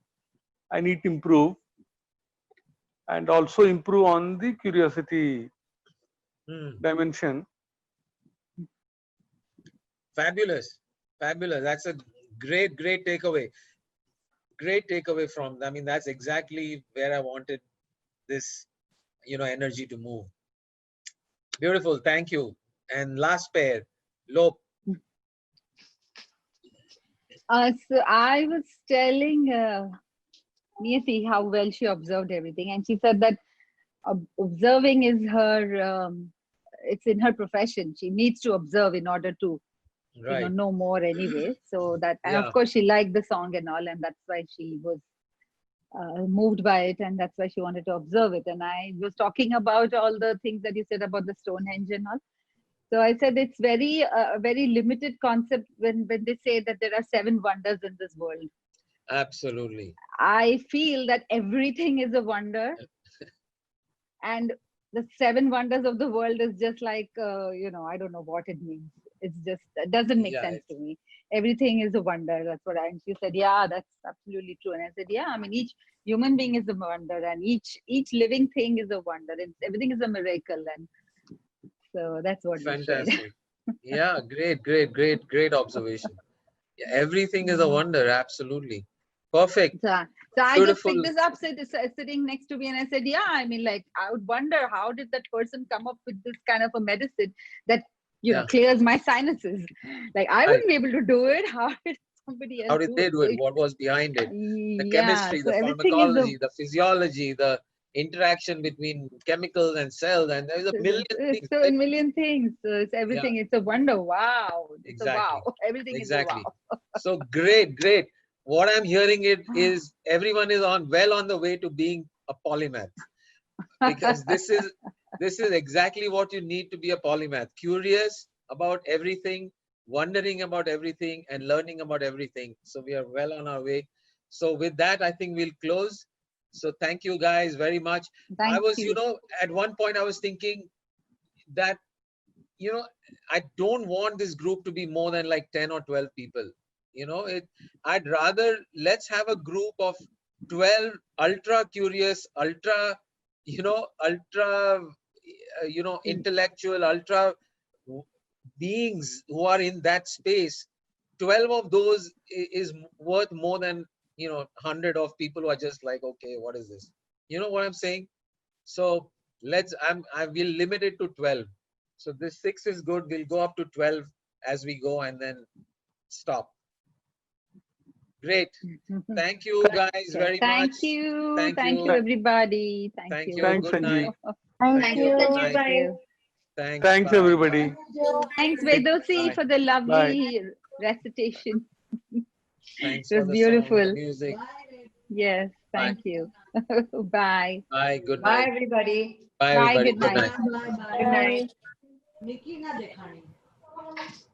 I need to improve, and also improve on the curiosity dimension. Fabulous. Fabulous. That's a great, great takeaway. Great takeaway from, I mean, that's exactly where I wanted this, energy to move. Beautiful. Thank you. And last pair, Lop. So I was telling Niyati how well she observed everything, and she said that observing is her, it's in her profession. She needs to observe in order to, know more anyway. So that, and of course, she liked the song and all, and that's why she was moved by it, and that's why she wanted to observe it. And I was talking about all the things that you said about the Stonehenge and all. So I said it's very a very limited concept when they say that there are 7 wonders in this world. Absolutely. I feel that everything is a wonder, and the 7 wonders of the world is just like I don't know what it means. It's just, it doesn't make sense to me. everything is a wonder. That's what and she said, yeah, that's absolutely true. And I said, yeah, I mean, each human being is a wonder, and each living thing is a wonder. Everything is a miracle. And so that's what we shared. Fantastic. Yeah, great observation. Yeah, everything is a wonder. Absolutely. Perfect. So I just Beautiful. picked this up, sitting next to me, and I said, yeah, I mean, like, I would wonder, how did that person come up with this kind of a medicine that, clears my sinuses? Like, I wouldn't be able to do it. How did somebody else How did do they it? do it? What was behind it? The Yeah, chemistry, so the everything is pharmacology, the physiology, the interaction between chemicals and cells, and there's a million things. So a million things. So it's everything. Yeah. It's a wonder. Wow. It's a wow. Exactly. Everything Exactly. is a wow. So great. What I'm hearing is everyone is well on the way to being a polymath, because this is exactly what you need to be a polymath. Curious about everything, wondering about everything, and learning about everything. So we are well on our way. So with that, I think we'll close. So thank you guys very much. Thank I was, you. at one point I was thinking that, I don't want this group to be more than like 10 or 12 people. I'd rather, let's have a group of 12 ultra curious, ultra, intellectual, ultra beings who are in that space. 12 of those is worth more than, 100 of people who are just like, okay, what is this? You know what I'm saying? So I will limit it to 12. So this 6 is good. We'll go up to 12 as we go and then stop. Great. Thank you guys very much. Thank you. Thank Thank you. you, everybody. Thank you. Thanks, Good Sanjeev. night. Thank you. Good Thank night. you. Thanks. Thanks, Bye. everybody. Thanks, Bye. Vedosi, for the lovely recitation. Thanks It for was the song, the beautiful. music. Yes, Bye. thank you. Bye. Bye. Good Bye, night. everybody. Bye, Bye. everybody. Good Good night. night. Good night.